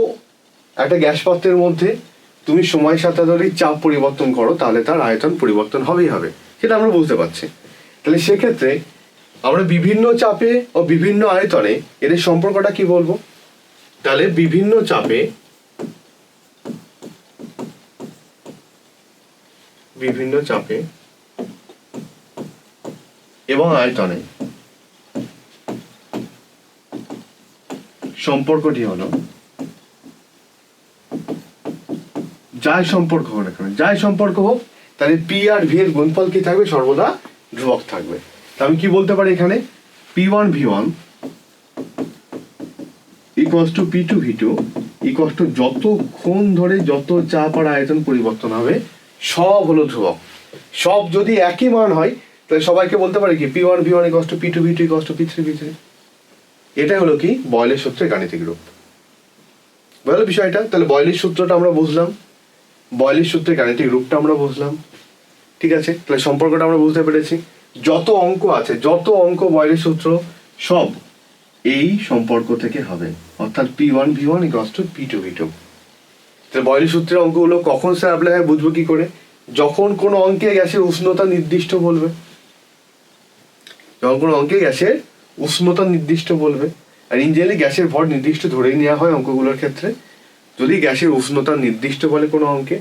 একটা গ্যাস পাত্রের মধ্যে তুমি সময়ের সাথে ধরে চাপ পরিবর্তন করো তাহলে তার আয়তন পরিবর্তন হবেই হবে, সেটা আমরা বুঝতে পারছি। তাহলে সেক্ষেত্রে আমরা বিভিন্ন চাপে ও বিভিন্ন আয়তনে এদের সম্পর্কটা কি বলবো? তাহলে বিভিন্ন চাপে এবং আয়তনে সম্পর্কটি হলো, যাই সম্পর্ক হোক না কেন, যাই সম্পর্ক হোক, তাহলে পি আর ভি এর গুণফল কি থাকবে? সর্বদা ধ্রুবক থাকবে। তা আমি কি বলতে পারি এখানে? P1 V1 equals to P2 V2 equals to যতক্ষণ ধরে যত চাপ আর আয়তন পরিবর্তন হবে সব হলো ধ্রুবক। সব যদি একই মান হয় তাহলে সবাইকে বলতে পারি কি P1 V1 equals to P2 V2 equals to P3 V3। এটা হলো কি বয়লের সূত্রের গাণিতিক রূপ। বুঝলো বিষয়টা? তাহলে বয়লের সূত্রটা আমরা বুঝলাম, বয়লের সূত্রের গাণিতিক রূপটা আমরা বুঝলাম, ঠিক আছে? তাহলে সম্পর্কটা আমরা বুঝতে পেরেছি। যত অঙ্ক আছে, যত অঙ্ক বয়লের সূত্র সব এই সম্পর্ক থেকে হবে, অর্থাৎ P1 V1 equals to P2 V2। তাহলে বয়লের সূত্রের অঙ্কগুলো কখন স্যার অ্যাপ্লাই হয় বুঝবো কি করে? যখন কোনো অঙ্কে গ্যাসের উষ্ণতা নির্দিষ্ট বলবে, যখন কোনো অঙ্কে গ্যাসের উষ্ণতা নির্দিষ্ট বলবে। আর ইনজেনারেলি গ্যাসের ভর নির্দিষ্ট ধরেই নেওয়া হয় অঙ্কগুলোর ক্ষেত্রে। যদি গ্যাসের উষ্ণতা নির্দিষ্ট বলে কোনো অঙ্কে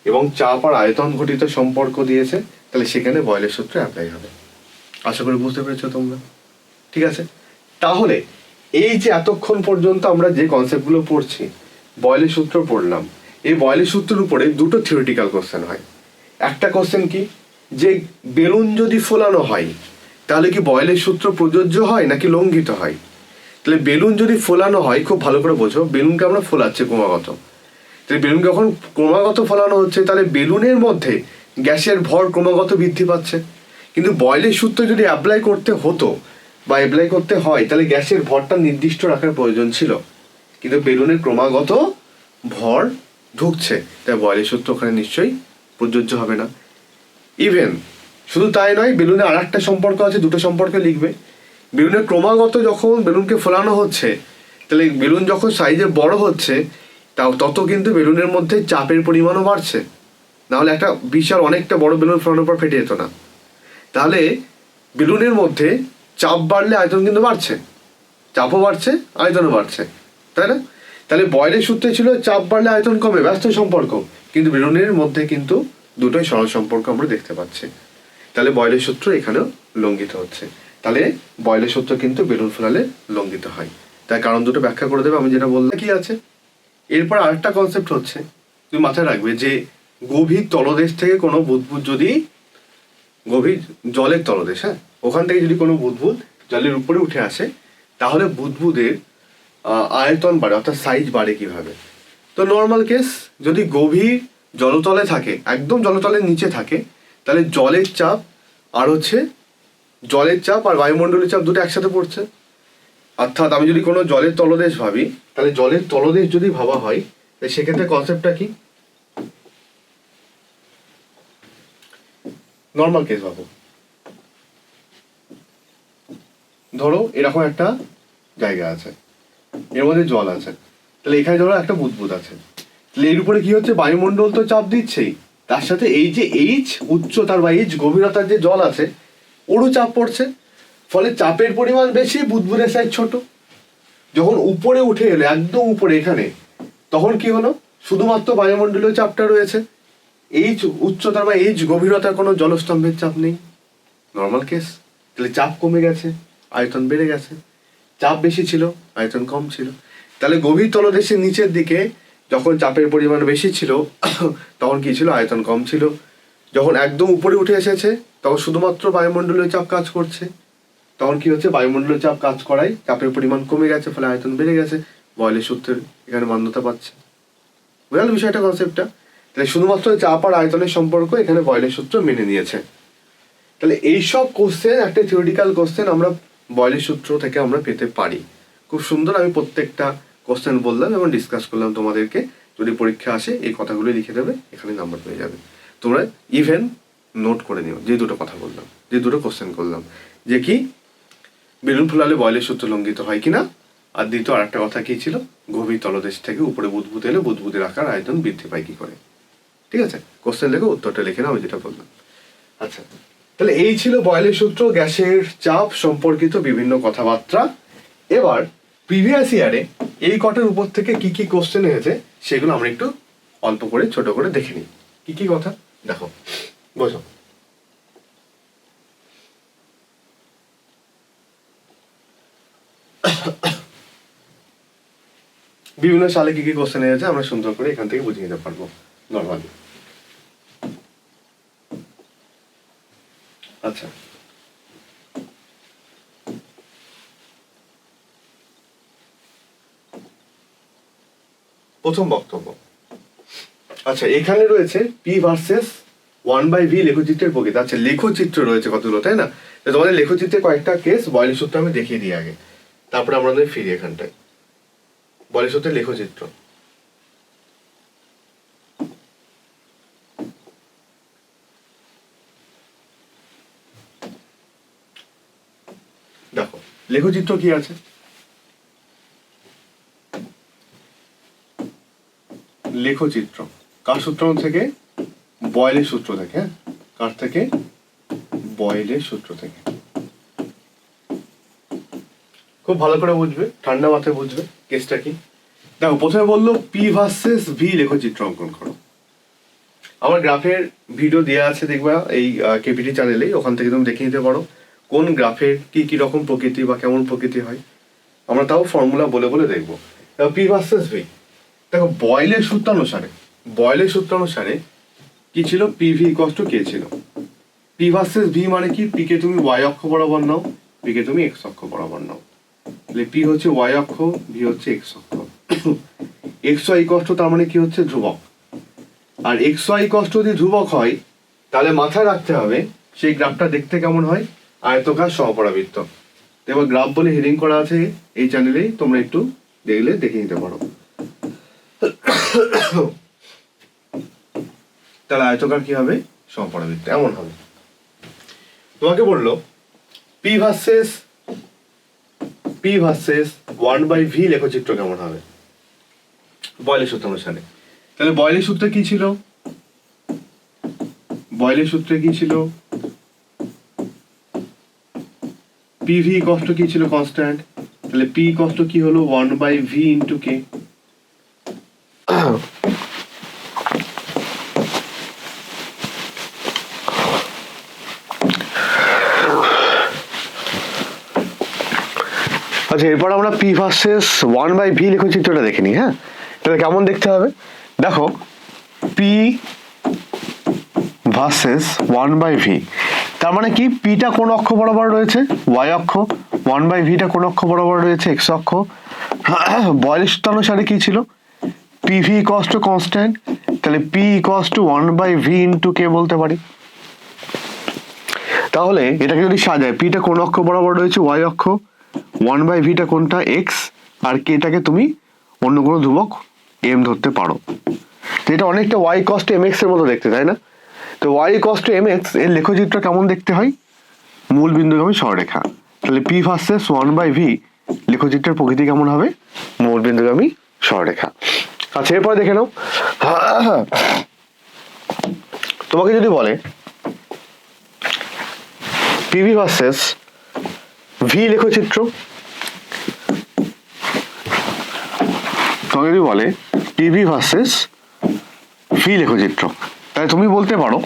এবং চাপ আর আয়তন ঘটিত সম্পর্ক দিয়েছে, তাহলে সেখানে বয়লের সূত্র অ্যাপ্লাই হবে। আশা করি বুঝতে পেরেছো তোমরা, ঠিক আছে? তাহলে এই যে এতক্ষণ পর্যন্ত আমরা যে কনসেপ্টগুলো পড়ছি, বয়লের সূত্র পড়লাম, এই বয়লের সূত্রের উপরে দুটো থিওরিটিক্যাল কোশ্চেন হয়। একটা কোশ্চেন কি, যে বেলুন যদি ফোলানো হয় তাহলে কি বয়লের সূত্র প্রযোজ্য হয় নাকি লঙ্ঘিত হয়? তাহলে বেলুন যদি ফোলানো হয়, খুব ভালো করে বোঝো, বেলুনকে আমরা ফোলাচ্ছি ক্রমাগত। তাহলে বেলুন যখন ক্রমাগত ফোলানো হচ্ছে তাহলে বেলুনের মধ্যে গ্যাসের ভর ক্রমাগত বৃদ্ধি পাচ্ছে। কিন্তু বয়লের সূত্র যদি অ্যাপ্লাই করতে হতো বা অ্যাপ্লাই করতে হয় তাহলে গ্যাসের ভরটা নির্দিষ্ট রাখার প্রয়োজন ছিল, কিন্তু বেলুনের ক্রমাগত ভর ঢুকছে, তাই বয়লের সূত্র ওখানে নিশ্চয়ই প্রযোজ্য হবে না। ইভেন শুধু তাই নয়, বেলুনে আর একটা সম্পর্ক আছে, দুটো সম্পর্ক লিখবে। বেলুনের ক্রমাগত যখন বেলুনকে ফোলানো হচ্ছে, তাহলে বেলুন যখন সাইজে বড় হচ্ছে তাও তত কিন্তু বেলুনের মধ্যে চাপের পরিমাণও বাড়ছে। নাহলে একটা বিশাল অনেকটা বড় বেলুন ফোলানোর পর ফেটে যেত না। তাহলে বেলুনের মধ্যে চাপ বাড়লে আয়তন কিন্তু বাড়ছে, চাপও বাড়ছে আয়তনও বাড়ছে, তাই না? তাহলে বয়লের সূত্রে ছিল চাপ বাড়লে আয়তন কমে, ব্যস্ত সম্পর্ক, কিন্তু বেলুনের মধ্যে কিন্তু দুটোই সরল সম্পর্ক আমরা দেখতে পাচ্ছি। তাহলে বয়লের সূত্র এখানেও লঙ্ঘিত হচ্ছে। তাহলে বয়লের সূত্র কিন্তু বেলুন ফোলালে লঙ্ঘিত হয়। তার কারণ দুটো ব্যাখ্যা করে দেবে আমি যেটা বললাম। কি আছে এরপর আরেকটা কনসেপ্ট হচ্ছে, তুমি মাথায় রাখবে যে গভীর তলদেশ থেকে কোনো বুদবুদ যদি, গভীর জলের তলদেশ, হ্যাঁ, ওখান থেকে যদি কোনো বুদবুদ জলের উপরে উঠে আসে তাহলে বুদবুদের আয়তন বাড়ে, অর্থাৎ সাইজ বাড়ে কিভাবে? তো নর্মাল কেস, যদি গভীর জলতলে থাকে, একদম জলতলের নিচে থাকে, তাহলে জলের চাপ আর বায়ুমণ্ডলের চাপ দুটো একসাথে পড়ছে। অর্থাৎ আমি যদি কোনো জলের তলদেশ ভাবি, তাহলে জলের তলদেশ যদি ভাবা হয় তাহলে সেক্ষেত্রে কনসেপ্টটা কি? নর্মাল কেস ভাবো, ধরো এরকম একটা জায়গা আছে, এর মধ্যে জল আছে, তাহলে এখানে ধরো একটা বুদবুদ আছে, তাহলে এর উপরে কি হচ্ছে? বায়ুমণ্ডল তো চাপ দিচ্ছেই, তার সাথে এই যে এইচ উচ্চতার বা এইচ গভীরতার যে জল আছে ওরও চাপ পড়ছে, ফলে চাপের পরিমাণ বেশি, বুদবুদের সাইজ ছোট। যখন উপরে উঠে এলো, একদম উপরে এখানে, তখন কি হলো? শুধুমাত্র বায়ুমণ্ডলীয় চাপটা রয়েছে, এইচ উচ্চতার বা এইচ গভীরতার কোনো জলস্তম্ভের চাপ নেই। নর্মাল কেস, তাহলে চাপ কমে গেছে, আয়তন বেড়ে গেছে। চাপ বেশি ছিল, আয়তন কম ছিল। তাহলে গভীর তলদেশের নিচের দিকে যখন চাপের পরিমাণ বেশি ছিল তখন কি ছিল? আয়তন কম ছিল। যখন একদম উপরে উঠে এসেছে তখন শুধুমাত্র বায়ুমণ্ডলীয় চাপ কাজ করছে, তখন কি হচ্ছে? বায়ুমণ্ডলীয় চাপ কাজ করায় চাপের পরিমাণ কমে গেছে, ফলে আয়তন বেড়ে গেছে। বয়লের সূত্রের এখানে মান্যতা পাচ্ছে। বুঝাল বিষয়টা, কনসেপ্টটা? তাহলে শুধুমাত্র চাপ আর আয়তনের সম্পর্ক এখানে বয়লের সূত্র মেনে নিয়েছে। তাহলে এইসব কোশ্চেন, একটা থিওরিটিক্যাল কোশ্চেন আমরা বয়লের সূত্র থেকে আমরা পেতে পারি। খুব সুন্দর, আমি প্রত্যেকটা কোশ্চেন বললাম এবং ডিসকাস করলাম তোমাদেরকে। যদি পরীক্ষা আসে এই কথাগুলো লিখে দেবে, এখানে নাম্বার পেয়ে যাবে। তোমরা ইভেন নোট করে নিও যে দুটো কথা বললাম, যে দুটো কোশ্চেন করলাম, যে কি বেলুন ফোলালে বয়লের সূত্র লঙ্ঘিত হয় কিনা, আর দ্বিতীয় আর একটা কথা কি ছিল, গভীর তলদেশ থেকে উপরে বুদবুদ এলে বুদবুদের আকার আয়তন বৃদ্ধি পায় কি করে। ঠিক আছে, কোশ্চেন লেখো, উত্তরটা লিখে নাও আমি যেটা বললাম। আচ্ছা, তাহলে এই ছিল বয়েলের সূত্র, গ্যাসের চাপ সম্পর্কিত বিভিন্ন কথাবার্তা। এবার প্রিভিয়াস ইয়ারে এই কটার উপর থেকে কি কি কোশ্চেন এসেছে সেগুলো আমরা একটু অল্প করে ছোট করে দেখে নিই। কি কি কথা দেখো, বোঝো। বিভিন্ন সালে কি কি কোশ্চেন এসেছে আমরা সুন্দর করে এখান থেকে বুঝে নিতে পারবো নর্মালি। আচ্ছা, প্রথম বক্তব্য। আচ্ছা, এখানে রয়েছে পি ভার্সেস 1/v লেখচিত্রের প্রকৃতি। আচ্ছা, লেখচিত্র রয়েছে কতগুলো, তাই না? তোমাদের লেখচিত্রে কয়েকটা কেস বয়েলের সূত্র আমি দেখিয়ে দিই আগে, তারপরে আমাদের ফিরি এখানটায়। বয়েলের সূত্রের লেখচিত্র দেখো। লেখচিত্র কি আছে? লেখচিত্র কার সূত্র থেকে? বয়েলের সূত্র থেকে। হ্যাঁ, কার থেকে? বয়েলের সূত্র থেকে। খুব ভালো করে বুঝবে, ঠান্ডা মাথায় বুঝবে কেসটা কি। দেখো, প্রথমে বললো পি ভার্সেস ভি লেখচিত্র অঙ্কন করো। আমার গ্রাফের ভিডিও দেওয়া আছে, দেখবা এই কেপিটি চ্যানেলেই, ওখান থেকে তুমি দেখে নিতে পারো কোন গ্রাফের কি কি রকম প্রকৃতি বা কেমন প্রকৃতি হয়। আমরা তাও ফর্মুলা বলে বলে দেখবো। পি ভার্সেস ভি দেখো, বয়েলের সূত্রানুসারে কি ছিল? পিভি ইকুয়াল টু কে ছিল। পি ভার্সেস ভি মানে কি? পি কে তুমি ওয়াই অক্ষ বরাবর নাও, পি কে তুমি এক্স অক্ষ বরাবর নাও। তাহলে পি হচ্ছে ওয়াই অক্ষ, ভি হচ্ছে এক্স অক্ষ। এক্স ওয়াই ইকুয়াল টু তার মানে কি হচ্ছে? ধ্রুবক। আর এক্স ওয়াই ইকুয়াল টু যদি ধ্রুবক হয় তাহলে মাথায় রাখতে হবে সেই গ্রাফটা দেখতে কেমন হয়? আয়তকার সহপরাবৃত্ত। এবার গ্রাফ বলে হেডিং করা আছে এই চ্যানেলেই, তোমরা একটু দেখলে দেখে নিতে পারো। তাহলে আয়তকার কি হবে? সহপরাবৃত্ত এমন হবে। তোমাকে বললো পি ভার্সেস 1/v লেখচিত্র কেমন হবে বয়েলের সূত্র অনুসারে। তাহলে বয়েলের সূত্রে কি ছিল? পিভি কষ্ট কি ছিল? কনস্ট্যান্ট। তাহলে পি কষ্ট কি হলো? 1/v ইন্টু কে। আচ্ছা, এরপর আমরা পি ভার্সেস 1/v লেখচিত্রটা দেখে নিই। হ্যাঁ, তাহলে কেমন দেখতে হবে দেখো। পি ভার্সেস 1/v তার মানে কি? পিটা কোন অক্ষ বরাবর রয়েছে? ওয়াই অক্ষ। 1/vটা কোন অক্ষ বরাবর রয়েছে? এক্স অক্ষ। বয়েলের সূত্র অনুসারে কি ছিল? PV equals to constant. তাহলে P equals to 1/v into K বলতে পারি। তাহলে এটাকে যদি সাজায়, পিটা কোন অক্ষ বরাবর রয়েছে? ওয়াই অক্ষ। 1/vটা কোনটা? এক্স। আর কেটাকে তুমি অন্য কোনো ধ্রুবক এম ধরতে পারো। এটা অনেকটা ওয়াই কস টু এম এক্স এর মতো দেখতে, তাই না? তো ওয়াই কস টু এম এক্স এর লেখচিত্র কেমন দেখতে হয়? মূল বিন্দুগামী সরলরেখা। তাহলে পি ভার্সেস 1/v লেখচিত্রের প্রকৃতি কেমন হবে? মূল বিন্দুগামী সরলরেখা। আচ্ছা, এরপরে দেখে নাও। তোমাকে যদি বলে পিভি ভার্সেস ভি লেখচিত্র, তোমাকে যদি বলে পিভি ভার্সেস ভি লেখচিত্র, তাহলে তুমি বলতে পারো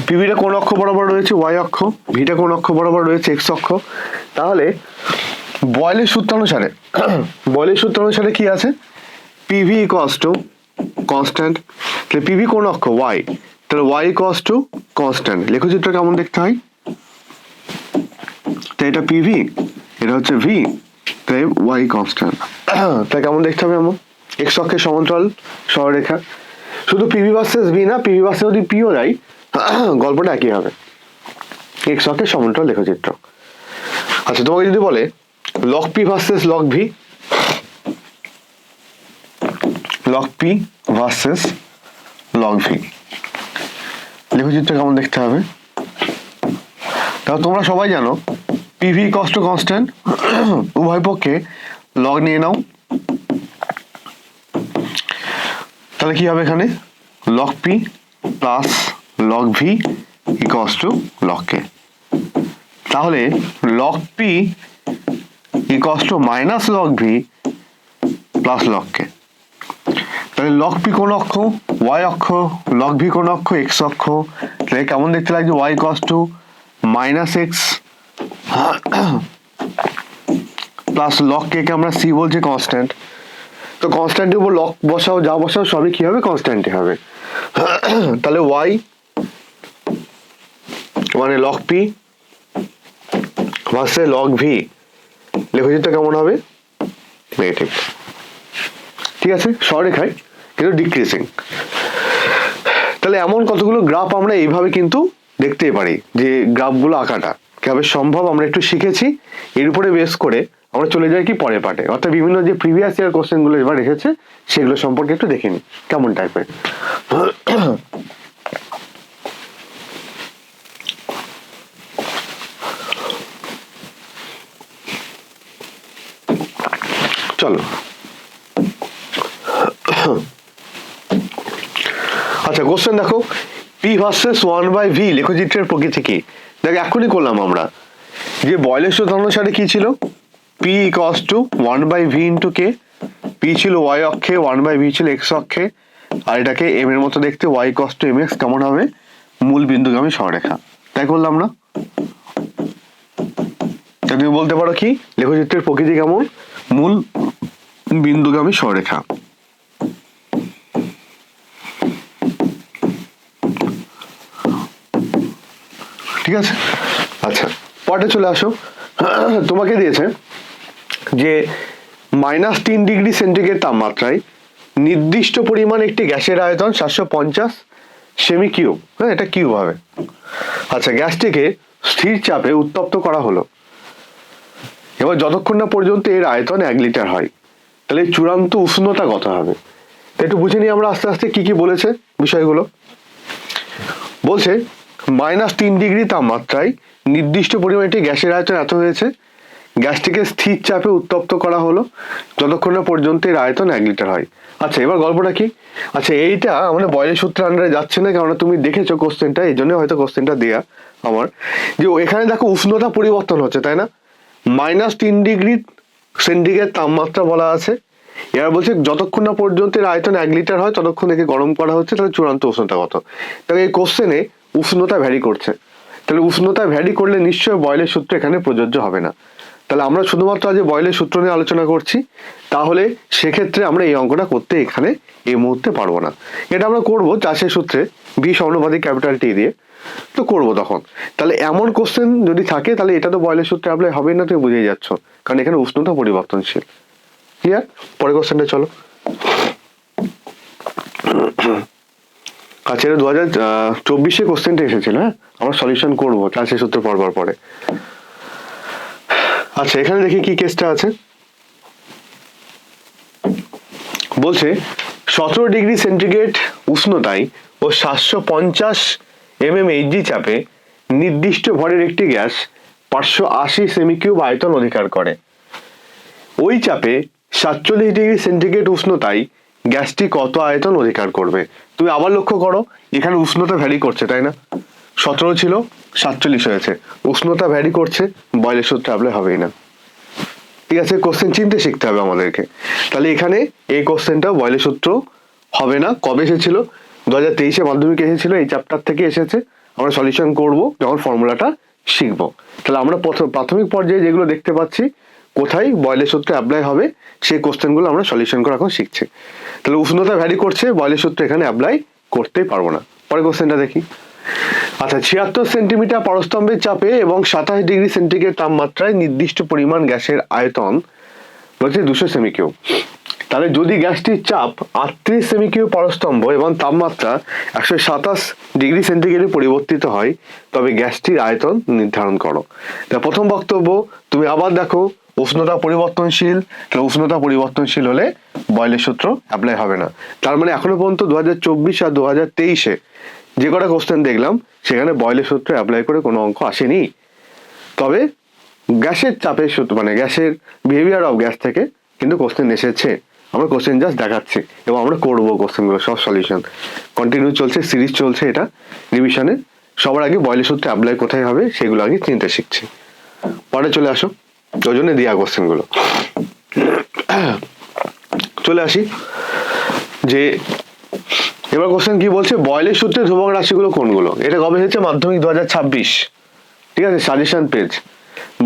পিভিটা কোন অক্ষ বরাবর রয়েছে? ওয়াই অক্ষ। ভিটা কোন অক্ষ বরাবর রয়েছে? এক্স অক্ষ। তাহলে বয়েলের সূত্র অনুসারে কি আছে? PV equals to constant. তাহলে পিভি কোন অক্ষ? ওয়াই। তাহলে ওয়াই ইকুয়ালস টু কনস্ট্যান্ট। লেখচিত্র কেমন দেখতে হয়? তাই এটা পিভি, এটা হচ্ছে ভি, তাই ওয়াই কনস্ট্যান্ট। তাই কেমন দেখতে হবে? আমার এক্স অক্ষের সমান্তরাল সরলরেখা। শুধু পিভি ভার্সেস ভি না, পিভি ভার্সেস যদি পিও যায় গল্পটা একই হবে। এক্স অক্ষের সমান্তরাল লেখচিত্র। আচ্ছা, তোমাকে যদি বলে log P versus log V, log P versus log V লেখচিত্র কেমন দেখতে হবে? তাহলে তোমরা সবাই জানো পিভি কষ্ট কনস্ট্যান্ট, উভয় পক্ষে লগ নিয়ে নাও। তাহলে কি হবে এখানে? Log P plus log V equals to log K. তাহলে log P equals to minus log V plus log K. তাহলে লগ পি কোন অক্ষ? ওয়াই অক্ষ। লগ ভি কোন অক্ষ? এক্স অক্ষ। তাহলে কেমন দেখতে লাগছে? Y equals to minus X plus log K কে আমরা সি বলছি কনস্ট্যান্ট। তো কনস্ট্যান্টের উপর লগ বসাও, যা বসাও সবই কি হবে? কনস্ট্যান্টই হবে। তাহলে ওয়াই মানে log P versus log V লেখচিত্র কেমন হবে? নেগেটিভ। ঠিক আছে, সরেখায় কিন্তু ডিক্রিজিং। তাহলে এমন কতগুলো গ্রাফ আমরা এইভাবে কিন্তু দেখতেই পারি, যে গ্রাফগুলো আঁকাটা কিভাবে সম্ভব আমরা একটু শিখেছি। এর উপরে বেস করে আমরা চলে যাই কি পরের পার্টে, অর্থাৎ বিভিন্ন যে প্রিভিয়াস ইয়ার কোশ্চেনগুলো এবার এসেছে সেগুলো সম্পর্কে একটু দেখে নিই কেমন টাইপের। চলো, আচ্ছা কোশ্চেন দেখো, পি ভার্সেস 1/v লেখচিত্রের প্রকৃতি কি? দেখ এখনই করলাম আমরা, যে বয়লের সূত্র অনুসারে কি ছিল? P equals to 1/v into K. P ছিল ওয়াই অক্ষে, 1/v ছিল এক্স অক্ষে, আর এটাকে এম এর মতো দেখতে, Y equals to M X কেমন হবে? মূল বিন্দুগামী সরলরেখা। তাই করলাম না? তা তুমি বলতে পারো কি লেখচিত্রের প্রকৃতি কেমন? মূল বিন্দুগামী সরলরেখা। ঠিক আছে, আচ্ছা পরে চলে আসো। তোমাকে দিয়েছে যে -3 ডিগ্রি সেন্টিগ্রেড তাপমাত্রায় নির্দিষ্ট পরিমাণ একটি গ্যাসের আয়তন 750 সেমি কিউব। হ্যাঁ, এটা কিউব হবে। আচ্ছা, গ্যাসটিকে স্থির চাপে উত্তপ্ত করা হলো, এবার যতক্ষণ না পর্যন্ত এর আয়তন 1 লিটার হয়, তাহলে চূড়ান্ত উষ্ণতা কত হবে? তো একটু বুঝে নিই আমরা আস্তে আস্তে কি কি বলেছে বিষয়গুলো। বলছে -3 ডিগ্রি তাপমাত্রায় নির্দিষ্ট পরিমাণ একটি গ্যাসের আয়তন এত হয়েছে, গ্যাসটিকে স্থির চাপে উত্তপ্ত করা হলো যতক্ষণ না পর্যন্ত এর আয়তন 1 লিটার হয়। আচ্ছা, এবার গল্পটা কি? আচ্ছা, এইটা আমাদের বয়লের সূত্রের আন্ডারে যাচ্ছে না, কারণ তুমি দেখেছো কোশ্চেনটা, এই জন্য হয়তো কোশ্চেনটা দেয়া আমার, যে এখানে দেখো উষ্ণতা পরিবর্তন হচ্ছে, তাই না? -3 ডিগ্রি সেন্টিগ্রেড তাপমাত্রা বলা আছে, এবার বলছে যতক্ষণ না পর্যন্ত এর আয়তন 1 লিটার হয় ততক্ষণ একে গরম করা হচ্ছে, তাহলে চূড়ান্ত উষ্ণতা কত? তাহলে এই কোশ্চেনে উষ্ণতা ভ্যারি করছে, তাহলে উষ্ণতা ভ্যারি করলে নিশ্চয়ই বয়লের সূত্র এখানে প্রযোজ্য হবে না। তাহলে আমরা শুধুমাত্র আজ বয়লের সূত্র নিয়ে আলোচনা করছি, তাহলে সেক্ষেত্রে আমরা এই অঙ্কটা করতে এখানে এই মুহূর্তে পারবো না। এটা আমরা করব চাষের সূত্রে বি সমানুপাতিক ক্যাপিটাল টি দিয়ে, তো করব তখন। তাহলে এমন কোশ্চেন যদি থাকে তাহলে এটা তো বয়লের সূত্রে অ্যাপ্লাই হবে না, তুমি বুঝেই যাচ্ছ, কারণ এখানে উষ্ণতা পরিবর্তনশীল। ক্লিয়ার? পরের কোশ্চেনটা চলো। আচ্ছা, এটা 2024 কোশ্চেনটা এসেছিল। হ্যাঁ, আমরা সলিউশন করবো চাষের সূত্র পড়বার পরে। আচ্ছা, এখানে দেখি কি কেসটা আছে। বলছে 17 ডিগ্রি সেন্টিগ্রেড উষ্ণতায় ও 750 mmHg চাপে নির্দিষ্ট ভরের একটি গ্যাস 580 সেমি কিউব আয়তন অধিকার করে। ওই চাপে 47 ডিগ্রি সেন্টিগ্রেড উষ্ণতায় গ্যাসটি কত আয়তন অধিকার করবে? তুমি আবার লক্ষ্য করো, এখানে উষ্ণতা ভ্যারি করছে, তাই না? 17 ছিল 47 হয়েছে, উষ্ণতা ভ্যারি করছে, বয়লের সূত্র অ্যাপ্লাই হবেই না। ঠিক আছে, কোশ্চেন চিনতে শিখতে হবে আমাদেরকে। তাহলে এখানে এই কোশ্চেনটা বয়লের সূত্র হবে না। কবে এসেছিল? 2023 মাধ্যমিক এসেছিল, এই চ্যাপ্টার থেকে এসেছে। আমরা সলিউশন করব যখন ফর্মুলাটা শিখবো। তাহলে আমরা প্রাথমিক পর্যায়ে যেগুলো দেখতে পাচ্ছি কোথায় বয়লের সূত্র অ্যাপ্লাই হবে, সেই কোশ্চেনগুলো আমরা সলিউশন করা এখন শিখছি। তাহলে উষ্ণতা ভ্যারি করছে, বয়লের সূত্র এখানে অ্যাপ্লাই করতেই পারবো না। পরের কোশ্চেনটা দেখি। আচ্ছা, 76 সেন্টিমিটার পারস্তম্ভের চাপে এবং 27 ডিগ্রি সেন্টিগ্রেড তাপমাত্রায় নির্দিষ্ট পরিমাণ গ্যাসের আয়তন হচ্ছে 200 সেমি কিউব। তাহলে যদি গ্যাসটির চাপ 38 সেমি কিউব পারস্তম্ভ এবং তাপমাত্রা 127 ডিগ্রি সেন্টিগ্রেডে পরিবর্তিত হয়, তবে গ্যাসটির আয়তন নির্ধারণ করো। তা প্রথম বক্তব্য, তুমি আবার দেখো উষ্ণতা পরিবর্তনশীল, তাহলে উষ্ণতা পরিবর্তনশীল হলে বয়লের সূত্র অ্যাপ্লাই হবে না। তার মানে এখনো পর্যন্ত 2024 আর 2023 যে কটা কোশ্চেন দেখলাম সেখানে বয়লের সূত্র অ্যাপ্লাই করে কোনো অঙ্ক আসেনি। তবে গ্যাসের চাপের সূত্র মানে গ্যাসের বিহেভিয়ার অফ গ্যাস থেকে কিন্তু কোশ্চেন এসেছে। আমরা কোশ্চেন জাস্ট দেখাচ্ছি এবং আমরা করবো কোশ্চেনগুলো সব সলিউশন। কন্টিনিউ চলছে, সিরিজ চলছে, এটা রিভিশনের সবার আগে বয়লের সূত্রে অ্যাপ্লাই কোথায় হবে সেগুলো আগে চিনতে শিখছি। পরে চলে আসো, ওই জন্য দেওয়া কোশ্চেনগুলো। চলে আসি যে এবার কোশ্চেন কি বলছে, বয়লের সূত্রে ধ্রুবক রাশিগুলো কোনগুলো। এটা কবে হয়েছে? মাধ্যমিক 2026, ঠিক আছে, সাজেশন পেজ,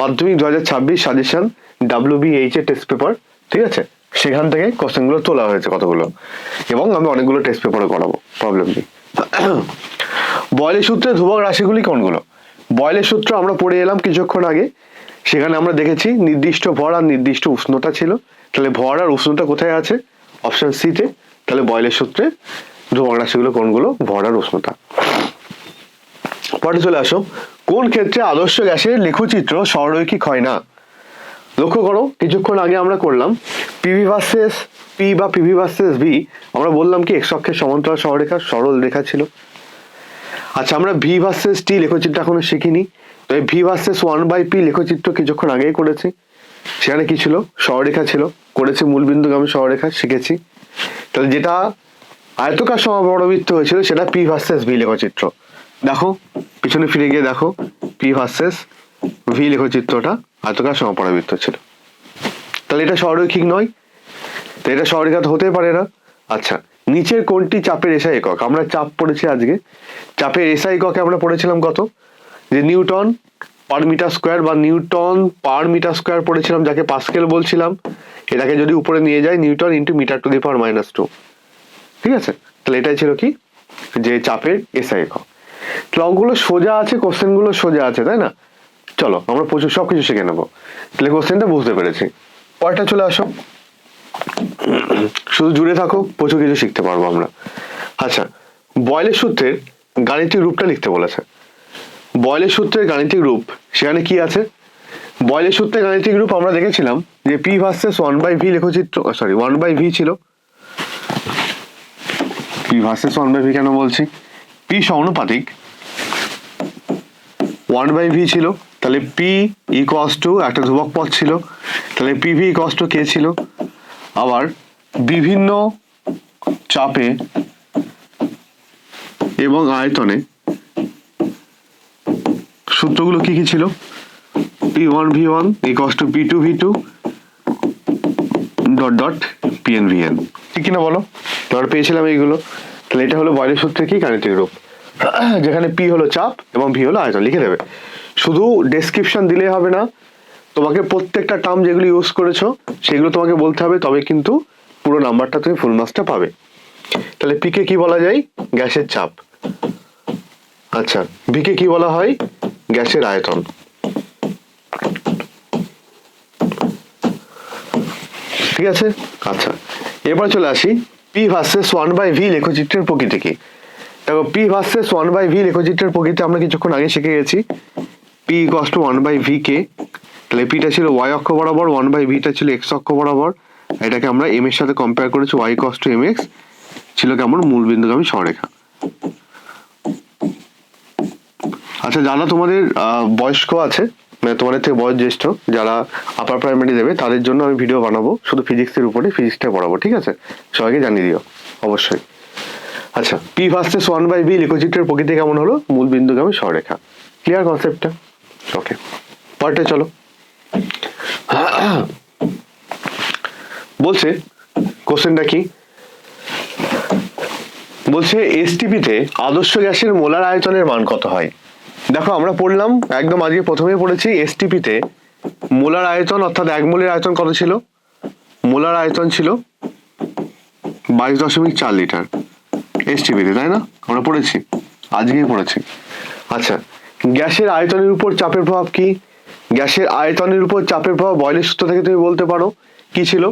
মাধ্যমিক 2026 সাজেশন WBH এর টেস্ট পেপার, ঠিক আছে, সেখান থেকে কোশ্চেনগুলো তোলা হয়েছে কতগুলো, এবং আমি অনেকগুলো টেস্ট পেপারও করাবো, প্রবলেম নেই। বয়লের সূত্রে ধ্রুবক রাশিগুলি কোনগুলো? বয়লের সূত্র আমরা পড়ে এলাম কিছুক্ষণ আগে, সেখানে আমরা দেখেছি নির্দিষ্ট ভর আর নির্দিষ্ট উষ্ণতা ছিল। তাহলে ভর আর উষ্ণতা কোথায় আছে? অপশন সিতে। তাহলে বয়লের সূত্রে ধ্রুবক রাশিগুলো কোনগুলো? ভর আর উষ্ণতা। পরে চলে আসো, কোন ক্ষেত্রে আদর্শ গ্যাসের লেখচিত্র সরলরৈখিক হয় না? লক্ষ্য করো, কিছুক্ষণ আগে আমরা করলাম পিভি ভার্সেস পি বা পিভি ভার্সেস ভি, আমরা বললাম কি এক্স অক্ষের সমান্তরাল সরলরেখা, সরল রেখা ছিল। আচ্ছা, আমরা ভি ভার্সেস টি লেখচিত্র এখনো শিখিনি, তো এই ভি ভার্সেস 1/p লেখচিত্র কিছুক্ষণ আগেই করেছি। সেখানে কি ছিল? সরলরেখা ছিল, করেছি মূলবিন্দুগামী সরলরেখা, শিখেছি। তাহলে যেটা আয়তকার সমবর্ণবৃত্ত হয়েছিল সেটা পি ভার্সেস ভি লেখচিত্র। দেখো পিছনে ফিরে গিয়ে দেখো, পি ভার্সেস ভি লেখচিত্রটা আয়তকার সমপরাবৃত্ত ছিল। তাহলে এটা সরলরৈখিক নয়, তো এটা সরলরেখা তো হতেই পারে না। আচ্ছা, নিচের কোনটি চাপের এসআই একক? আমরা চাপ পড়েছি আজকে, চাপের এসআই এককে আমরা পড়েছিলাম কত? যে নিউটন পার মিটার স্কোয়ার বা নিউটন পার মিটার স্কোয়ার পড়েছিলাম, যাকে পাস্কেল বলছিলাম। এটাকে যদি উপরে নিয়ে যায়, newton into metre to the power -2, ঠিক আছে। তাহলে এটাই ছিল কি, যে চাপের এসআই একক। তাহলে অঙ্কগুলো সোজা আছে, কোশ্চেনগুলো সোজা আছে, তাই না? চলো আমরা প্রচুর সবকিছু শিখে নেবো। তাহলে কোশ্চেনটা বুঝতে পেরেছি। পরটা চলে আসো, শুধু জুড়ে থাকো, প্রচুর কিছু শিখতে পারবো আমরা। আচ্ছা, বয়লের সূত্রের গাণিতিক রূপটা লিখতে বলেছে। বয়লের সূত্রের গাণিতিক রূপ, সেখানে কি আছে? বয়লের সূত্রের গাণিতিক রূপ আমরা দেখেছিলাম যে পি ভার্সেস 1/v লেখচিত্র, সরি 1/v ছিল। পি ভার্সেস 1/v কেন বলছি? পি সমানুপাতিক 1/v ছিল, তাহলে পি ইকুয়ালস টু একটা ধ্রুবক পদ ছিল, তাহলে পিভি ইকুয়ালস টু কে ছিল। আবার বিভিন্ন চাপে এবং আয়তনে সূত্রগুলো কি কি ছিল? P1V1 equals to P2V2 dot dot PnVn, ঠিক কিনা বলো? আমরা পেয়েছিলাম এইগুলো। তাহলে এটা হলো বয়লের সূত্রের কি গাণিতিক রূপ, যেখানে পি হলো চাপ এবং ভি হলো আয়তন। লিখে দেবে, শুধু ডেসক্রিপশন দিলে হবে না, তোমাকে প্রত্যেকটা টার্ম যেগুলো ইউজ করেছো সেগুলো তোমাকে বলতে হবে, তবে কিন্তু পুরো নাম্বারটা তুমি ফুল মার্কসটা পাবে। তাহলে পি কে কি বলা যায়? গ্যাসের চাপ। আচ্ছা, ভি কে কি বলা হয়? গ্যাসের আয়তন। ঠিক আছে। আচ্ছা, এবার চলে আসি পি ভার্সেস 1/v লেখচিত্রের প্রকৃতি কি। দেখো, পি ভার্সেস 1/v লেখচিত্রের প্রকৃতি আমরা কিছুক্ষণ আগে শিখে গেছি। পি ইকুয়ালস টু 1/v কে, তাহলে পিটা ছিল ওয়াই অক্ষ বরাবর, 1/vটা ছিল এক্স অক্ষ বরাবর। এটাকে আমরা এম এর সাথে কম্পেয়ার করেছি, ওয়াই ইকুয়ালস টু mx ছিল কেমন? মূলবিন্দুগামী সরলরেখা। আচ্ছা, যারা তোমাদের বয়স্ক আছে, মানে তোমাদের থেকে বয়োজ্যেষ্ঠ, যারা আপার প্রাইমারি দেবে, তাদের জন্য আমি ভিডিও বানাবো শুধু ফিজিক্সের উপরে, ফিজিক্সটা পড়াবো, ঠিক আছে? সবাইকে জানিয়ে দিও অবশ্যই। আচ্ছা, পি ভার্সেস 1/v লেখচিত্রের প্রকৃতি কেমন হলো? মূলবিন্দুগামী সরলরেখা। ক্লিয়ার কনসেপ্টটা? ওকে, পরটা চলো। বলছে কোশ্চেনটা কি বলছে, এসটিপিতে আদর্শ গ্যাসের মোলার আয়তনের মান কত হয়? দেখো, আমরা পড়লাম একদম আজকে প্রথমেই পড়েছি, এসটিপিতে মোলার আয়তন অর্থাৎ 1 মোলের আয়তন কত ছিল? মোলার আয়তন ছিল 22.4 লিটার এসটিপিতে, তাই না? আমরা পড়েছি, আজকেই পড়েছি। আচ্ছা, গ্যাসের আয়তনের উপর চাপের প্রভাব কি? গ্যাসের আয়তনের উপর চাপের প্রভাব বয়লের সূত্র থেকে তুমি বলতে পারো কি ছিল?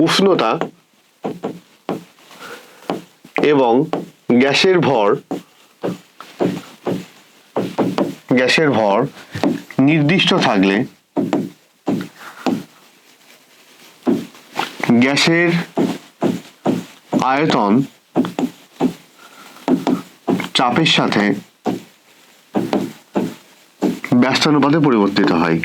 উষ্ণতা এবং গ্যাসের ভর নির্দিষ্ট থাকলে গ্যাসের আয়তন চাপের সাথে ব্যস্তানুপাতে পরিবর্তিত হয়।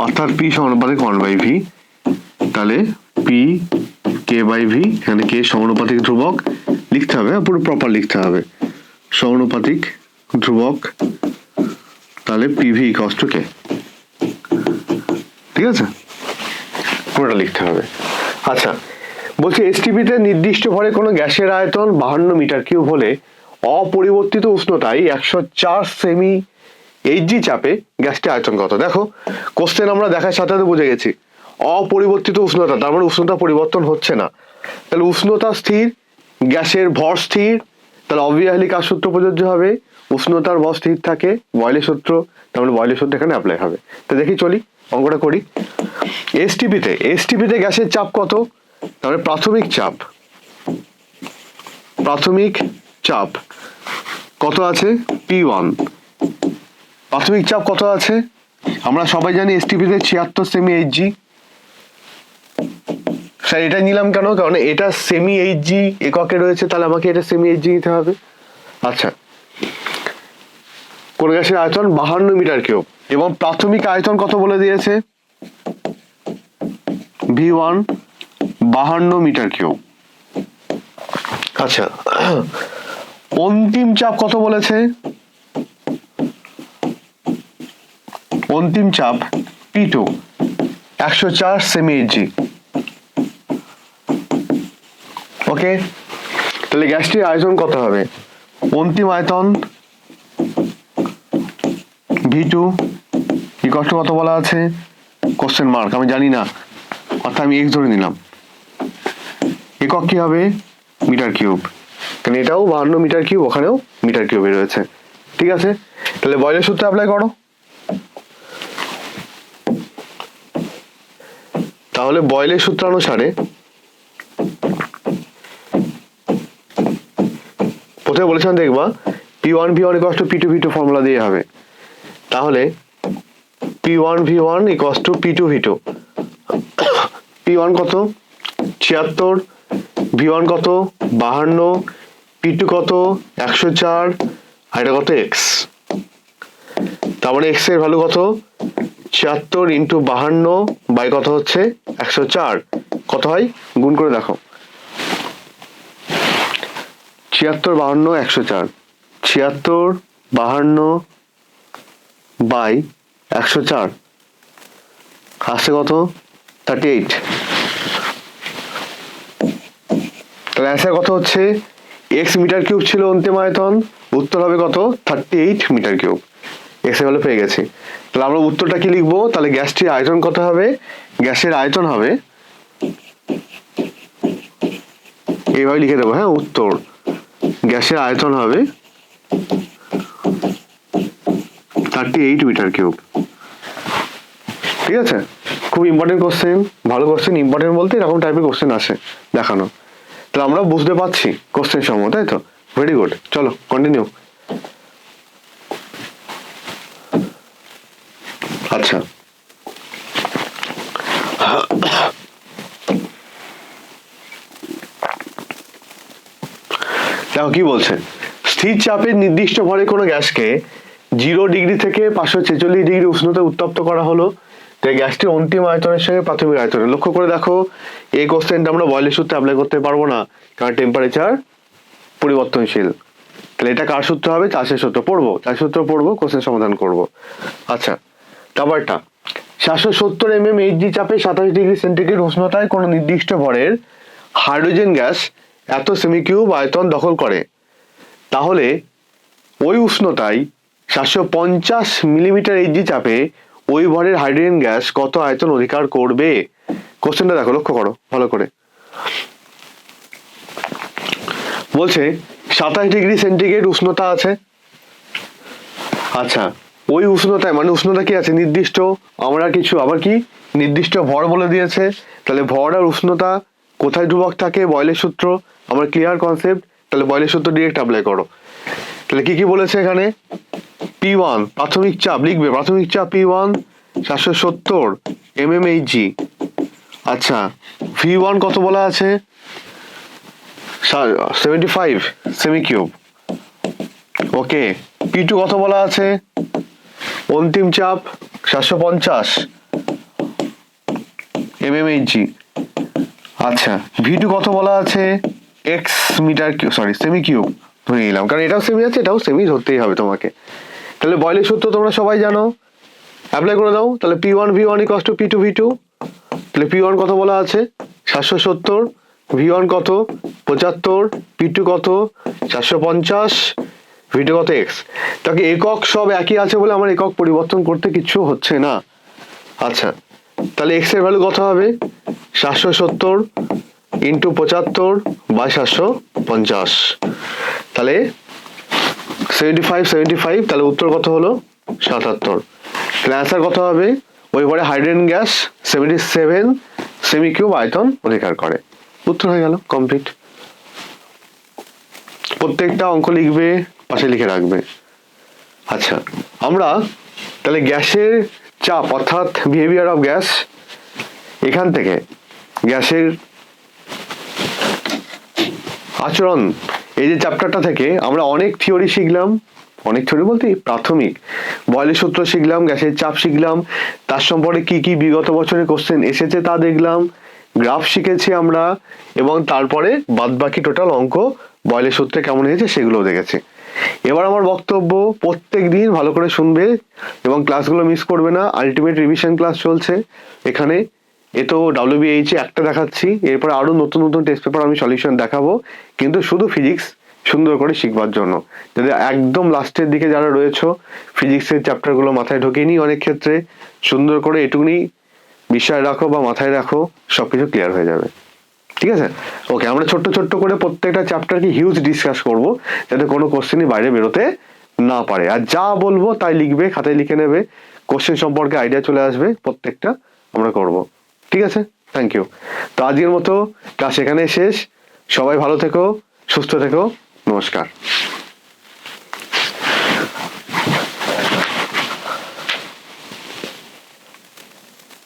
অর্থাৎ পি সমানুপাতিক 1/v তাহলে পি কে বাই ভি, এখানে কে সমানুপাতিক ধ্রুবক লিখতে হবে, পুরো প্রপার লিখতে হবে, সমানুপাতিক ধ্রুবক, তাহলে পিভি ইকুয়ালস টু কে। ঠিক আছে, পুরোটা লিখতে হবে। আচ্ছা, বলছি এসটিপিতে নির্দিষ্ট ভরে কোনো গ্যাসের আয়তন 52 মিটার কিউব হলে অপরিবর্তিত উষ্ণতায় 104 সেমি এইচজি চাপে গ্যাসটির আয়তন কত? দেখো কোশ্চেন আমরা দেখার সাথে সাথে বুঝে গেছি, অপরিবর্তিত উষ্ণতা তার মানে উষ্ণতা পরিবর্তন হচ্ছে না, তাহলে উষ্ণতা স্থির, গ্যাসের ভর স্থির, তাহলে অবভিয়াসলি কার সূত্র প্রযোজ্য হবে? উষ্ণতার ভর স্থির থাকে, বয়লের সূত্র, তার মানে বয়লের সূত্র এখানে অ্যাপ্লাই হবে। তো দেখি চলি অঙ্কটা করি। এসটিপিতে গ্যাসের চাপ কত? তাহলে প্রাথমিক চাপ কত আছে? P1। প্রাথমিক চাপ কত আছে? আমরা সবাই জানি এসটিপিতে 76 সেমি এইচজি। স্যার এটা নিলাম কেন? কারণ এটা সেমি এইচজি এককে রয়েছে, তাহলে আমাকে এটা সেমি এইচজি নিতে হবে। আচ্ছা, কোন গ্যাসের আয়তন 52 মিটার কিউব এবং প্রাথমিক আয়তন কত বলে দিয়েছে? V1 52 metre cube. আচ্ছা, অন্তিম চাপ কত বলেছে? অন্তিম চাপ P2 104 সেমি এইচজি। ওকে, তাহলে গ্যাসটির আয়তন কত হবে? অন্তিম আয়তন V2 ইকুয়াল টু কত বলা আছে? কোশ্চেন মার্ক, আমি জানি না, অর্থাৎ আমি এক্স ধরে নিলাম। একক কি হবে? মিটার কিউব, কারণ এটাও 52 মিটার কিউব, ওখানেও মিটার কিউবে রয়েছে। ঠিক আছে, তাহলে বয়লের সূত্র অ্যাপ্লাই করো। তাহলে বয়লের সূত্র অনুসারে প্রথমে বলেছিলাম দেখবা P1 V1 equals to P2 V2 formula দিয়ে হবে। তাহলে P1 V1 equals to P2 V2। P1 কত? 76, V1 কত? 52, P2 কত? 104, আর এটা কত? X। তার মানে X এর ভ্যালু কত? 76 ইন্টু 52 বাই কত হচ্ছে? 104। কত হয়? গুণ করে দেখো, 76, 52, 104, 76, 52 বাই 104 আসছে কত? 38। তাহলে অ্যান্সার কত হচ্ছে? এক্স মিটার কিউব ছিল অন্তিম আয়তন, উত্তর হবে কত? 38 মিটার কিউব। এক্স এর ভ্যালু পেয়ে গেছি। তাহলে আমরা উত্তরটা কি লিখবো? তাহলে গ্যাসটির আয়তন কত হবে? গ্যাসের আয়তন হবে, এইভাবে লিখে দেবো, হ্যাঁ, উত্তর গ্যাসের আয়তন হবে 38 মিটার কিউব। ঠিক আছে, খুব ইম্পর্টেন্ট কোশ্চেন, ভালো কোশ্চেন। ইম্পর্টেন্ট বলতে এরকম টাইপের কোশ্চেন আসে দেখানো, তাহলে আমরা বুঝতে পারছি কোশ্চেন সমূহ, তাই তো? ভেরি গুড, চলো কন্টিনিউ। আচ্ছা, দেখো কি বলছে, স্থির চাপের নির্দিষ্ট ভরে কোনো গ্যাসকে 0 ডিগ্রি থেকে 546 ডিগ্রি উষ্ণতা উত্তপ্ত করা হলো, তাই গ্যাসটির অন্তিম আয়তনের সঙ্গে প্রাথমিক আয়তনের। লক্ষ্য করে দেখো, এই কোশ্চেনটা আমরা বয়লের সূত্রে অ্যাপ্লাই করতে পারবো না, কারণ টেম্পারেচার পরিবর্তনশীল। তাহলে এটা কার সূত্র হবে? চার্লসের সূত্র পড়বো, চার্লসের সূত্র পড়বো, কোশ্চেন সমাধান করব। আচ্ছা, তারপরটা 770 mm এইচজি চাপে 27 ডিগ্রি সেন্টিগ্রেড উষ্ণতায় কোনো নির্দিষ্ট ভরের হাইড্রোজেন গ্যাস এত সেমিকিউব আয়তন দখল করে, তাহলে ওই উষ্ণতায় 750 মিলিমিটার এইচজি চাপে ওই ভরের হাইড্রোজেন গ্যাস কত আয়তন অধিকার করবে? কোশ্চেনটা দেখো, লক্ষ্য করো ভালো করে। বলছে 27 ডিগ্রি সেন্টিগ্রেড উষ্ণতা আছে। আচ্ছা, ওই উষ্ণতায়, মানে উষ্ণতা কি আছে? নির্দিষ্ট, আমরা কিছু আবার কি নির্দিষ্ট ভর বলে দিয়েছে, তাহলে ভর আর উষ্ণতা কোথায় ধ্রুবক থাকে? বয়লের সূত্র, আমার ক্লিয়ার কনসেপ্ট। তাহলে বয়লের সূত্র ডিরেক্ট অ্যাপ্লাই করো। তাহলে কি কি বলেছে এখানে? P1 প্রাথমিক চাপ লিখবে, প্রাথমিক চাপ P1 770 mmHg। আচ্ছা, V1 কত বলা আছে? 75 সেমি কিউব। ওকে, P2 কত বলা আছে? অন্তিম চাপ 750 mmHg। আচ্ছা ভি2 কত বলা আছে, X metre sorry semi cube ধরে নিলাম, কারণ এটাও সেমি আছে এটাও সেমি ধরতেই হবে তোমাকে। তাহলে বয়লের সূত্র তোমরা সবাই জানো, অ্যাপ্লাই করে দাও। তাহলে P1V1 ইকুয়ালস টু P2V2। তাহলে P1 কত বলা আছে 770, V1 কত 75, P2 কত 450, V2 কত এক্স। তাকে একক সব একই আছে বলে আমার একক পরিবর্তন করতে কিচ্ছু হচ্ছে না। আচ্ছা তাহলে এক্স এর ভ্যালু কত হবে 770 ইন্টু 75 বাই 750, তাহলে 75, তাহলে উত্তর কত হলো 77। তাহলে অ্যান্সার কত হবে, ওই পরে হাইড্রোজেন গ্যাস 77 সেমি কিউব আয়তন অধিকার করে। উত্তর হয়ে গেল কমপ্লিট। প্রত্যেকটা অঙ্ক লিখবে, পাশে লিখে রাখবে। আচ্ছা আমরা তাহলে গ্যাসের চাপ অর্থাৎ বিহেভিয়ার অফ গ্যাস, এখান থেকে গ্যাসের আচরণ, এই যে চ্যাপ্টারটা থেকে আমরা অনেক থিওরি শিখলাম, অনেক থিওরি বলতে প্রাথমিক বয়লের সূত্র শিখলাম, গ্যাসের চাপ শিখলাম, তার সম্পর্কে কি কি বিগত বছরে কোশ্চেন এসেছে তা দেখলাম, গ্রাফ শিখেছি আমরা, এবং তারপরে বাদবাকি টোটাল অঙ্ক বয়লের সূত্রে কেমন হয়েছে সেগুলোও দেখেছি। এবার আমার বক্তব্য, প্রত্যেক দিন ভালো করে শুনবে এবং ক্লাসগুলো মিস করবে না। আলটিমেট রিভিশন ক্লাস চলছে এখানে, এ তো WBH একটা দেখাচ্ছি, এরপরে আরো নতুন নতুন টেস্ট পেপার আমি সলিউশন দেখাবো, কিন্তু শুধু ফিজিক্স সুন্দর করে শিখবার জন্য। যদি একদম লাস্টের দিকে যারা রয়েছে ফিজিক্সের চ্যাপ্টারগুলো মাথায় ঢোকেনি অনেক ক্ষেত্রে, সুন্দর করে এটুকুনি বিষয় রাখো বা মাথায় রাখো, সবকিছু ক্লিয়ার হয়ে যাবে। ঠিক আছে, ওকে। আমরা ছোট্ট ছোট্ট করে প্রত্যেকটা চ্যাপ্টারকে হিউজ ডিসকাস করব, যাতে কোনো কোশ্চেনই বাইরে বেরোতে না পারে। আর যা বলবো তাই লিখবে, খাতায় লিখে নেবে, কোশ্চেন সম্পর্কে আইডিয়া চলে আসবে, প্রত্যেকটা আমরা করব। ঠিক আছে, থ্যাংক ইউ। তো আজকের মতো ক্লাস এখানে শেষ। সবাই ভালো থেকো, সুস্থ থেকো, নমস্কার।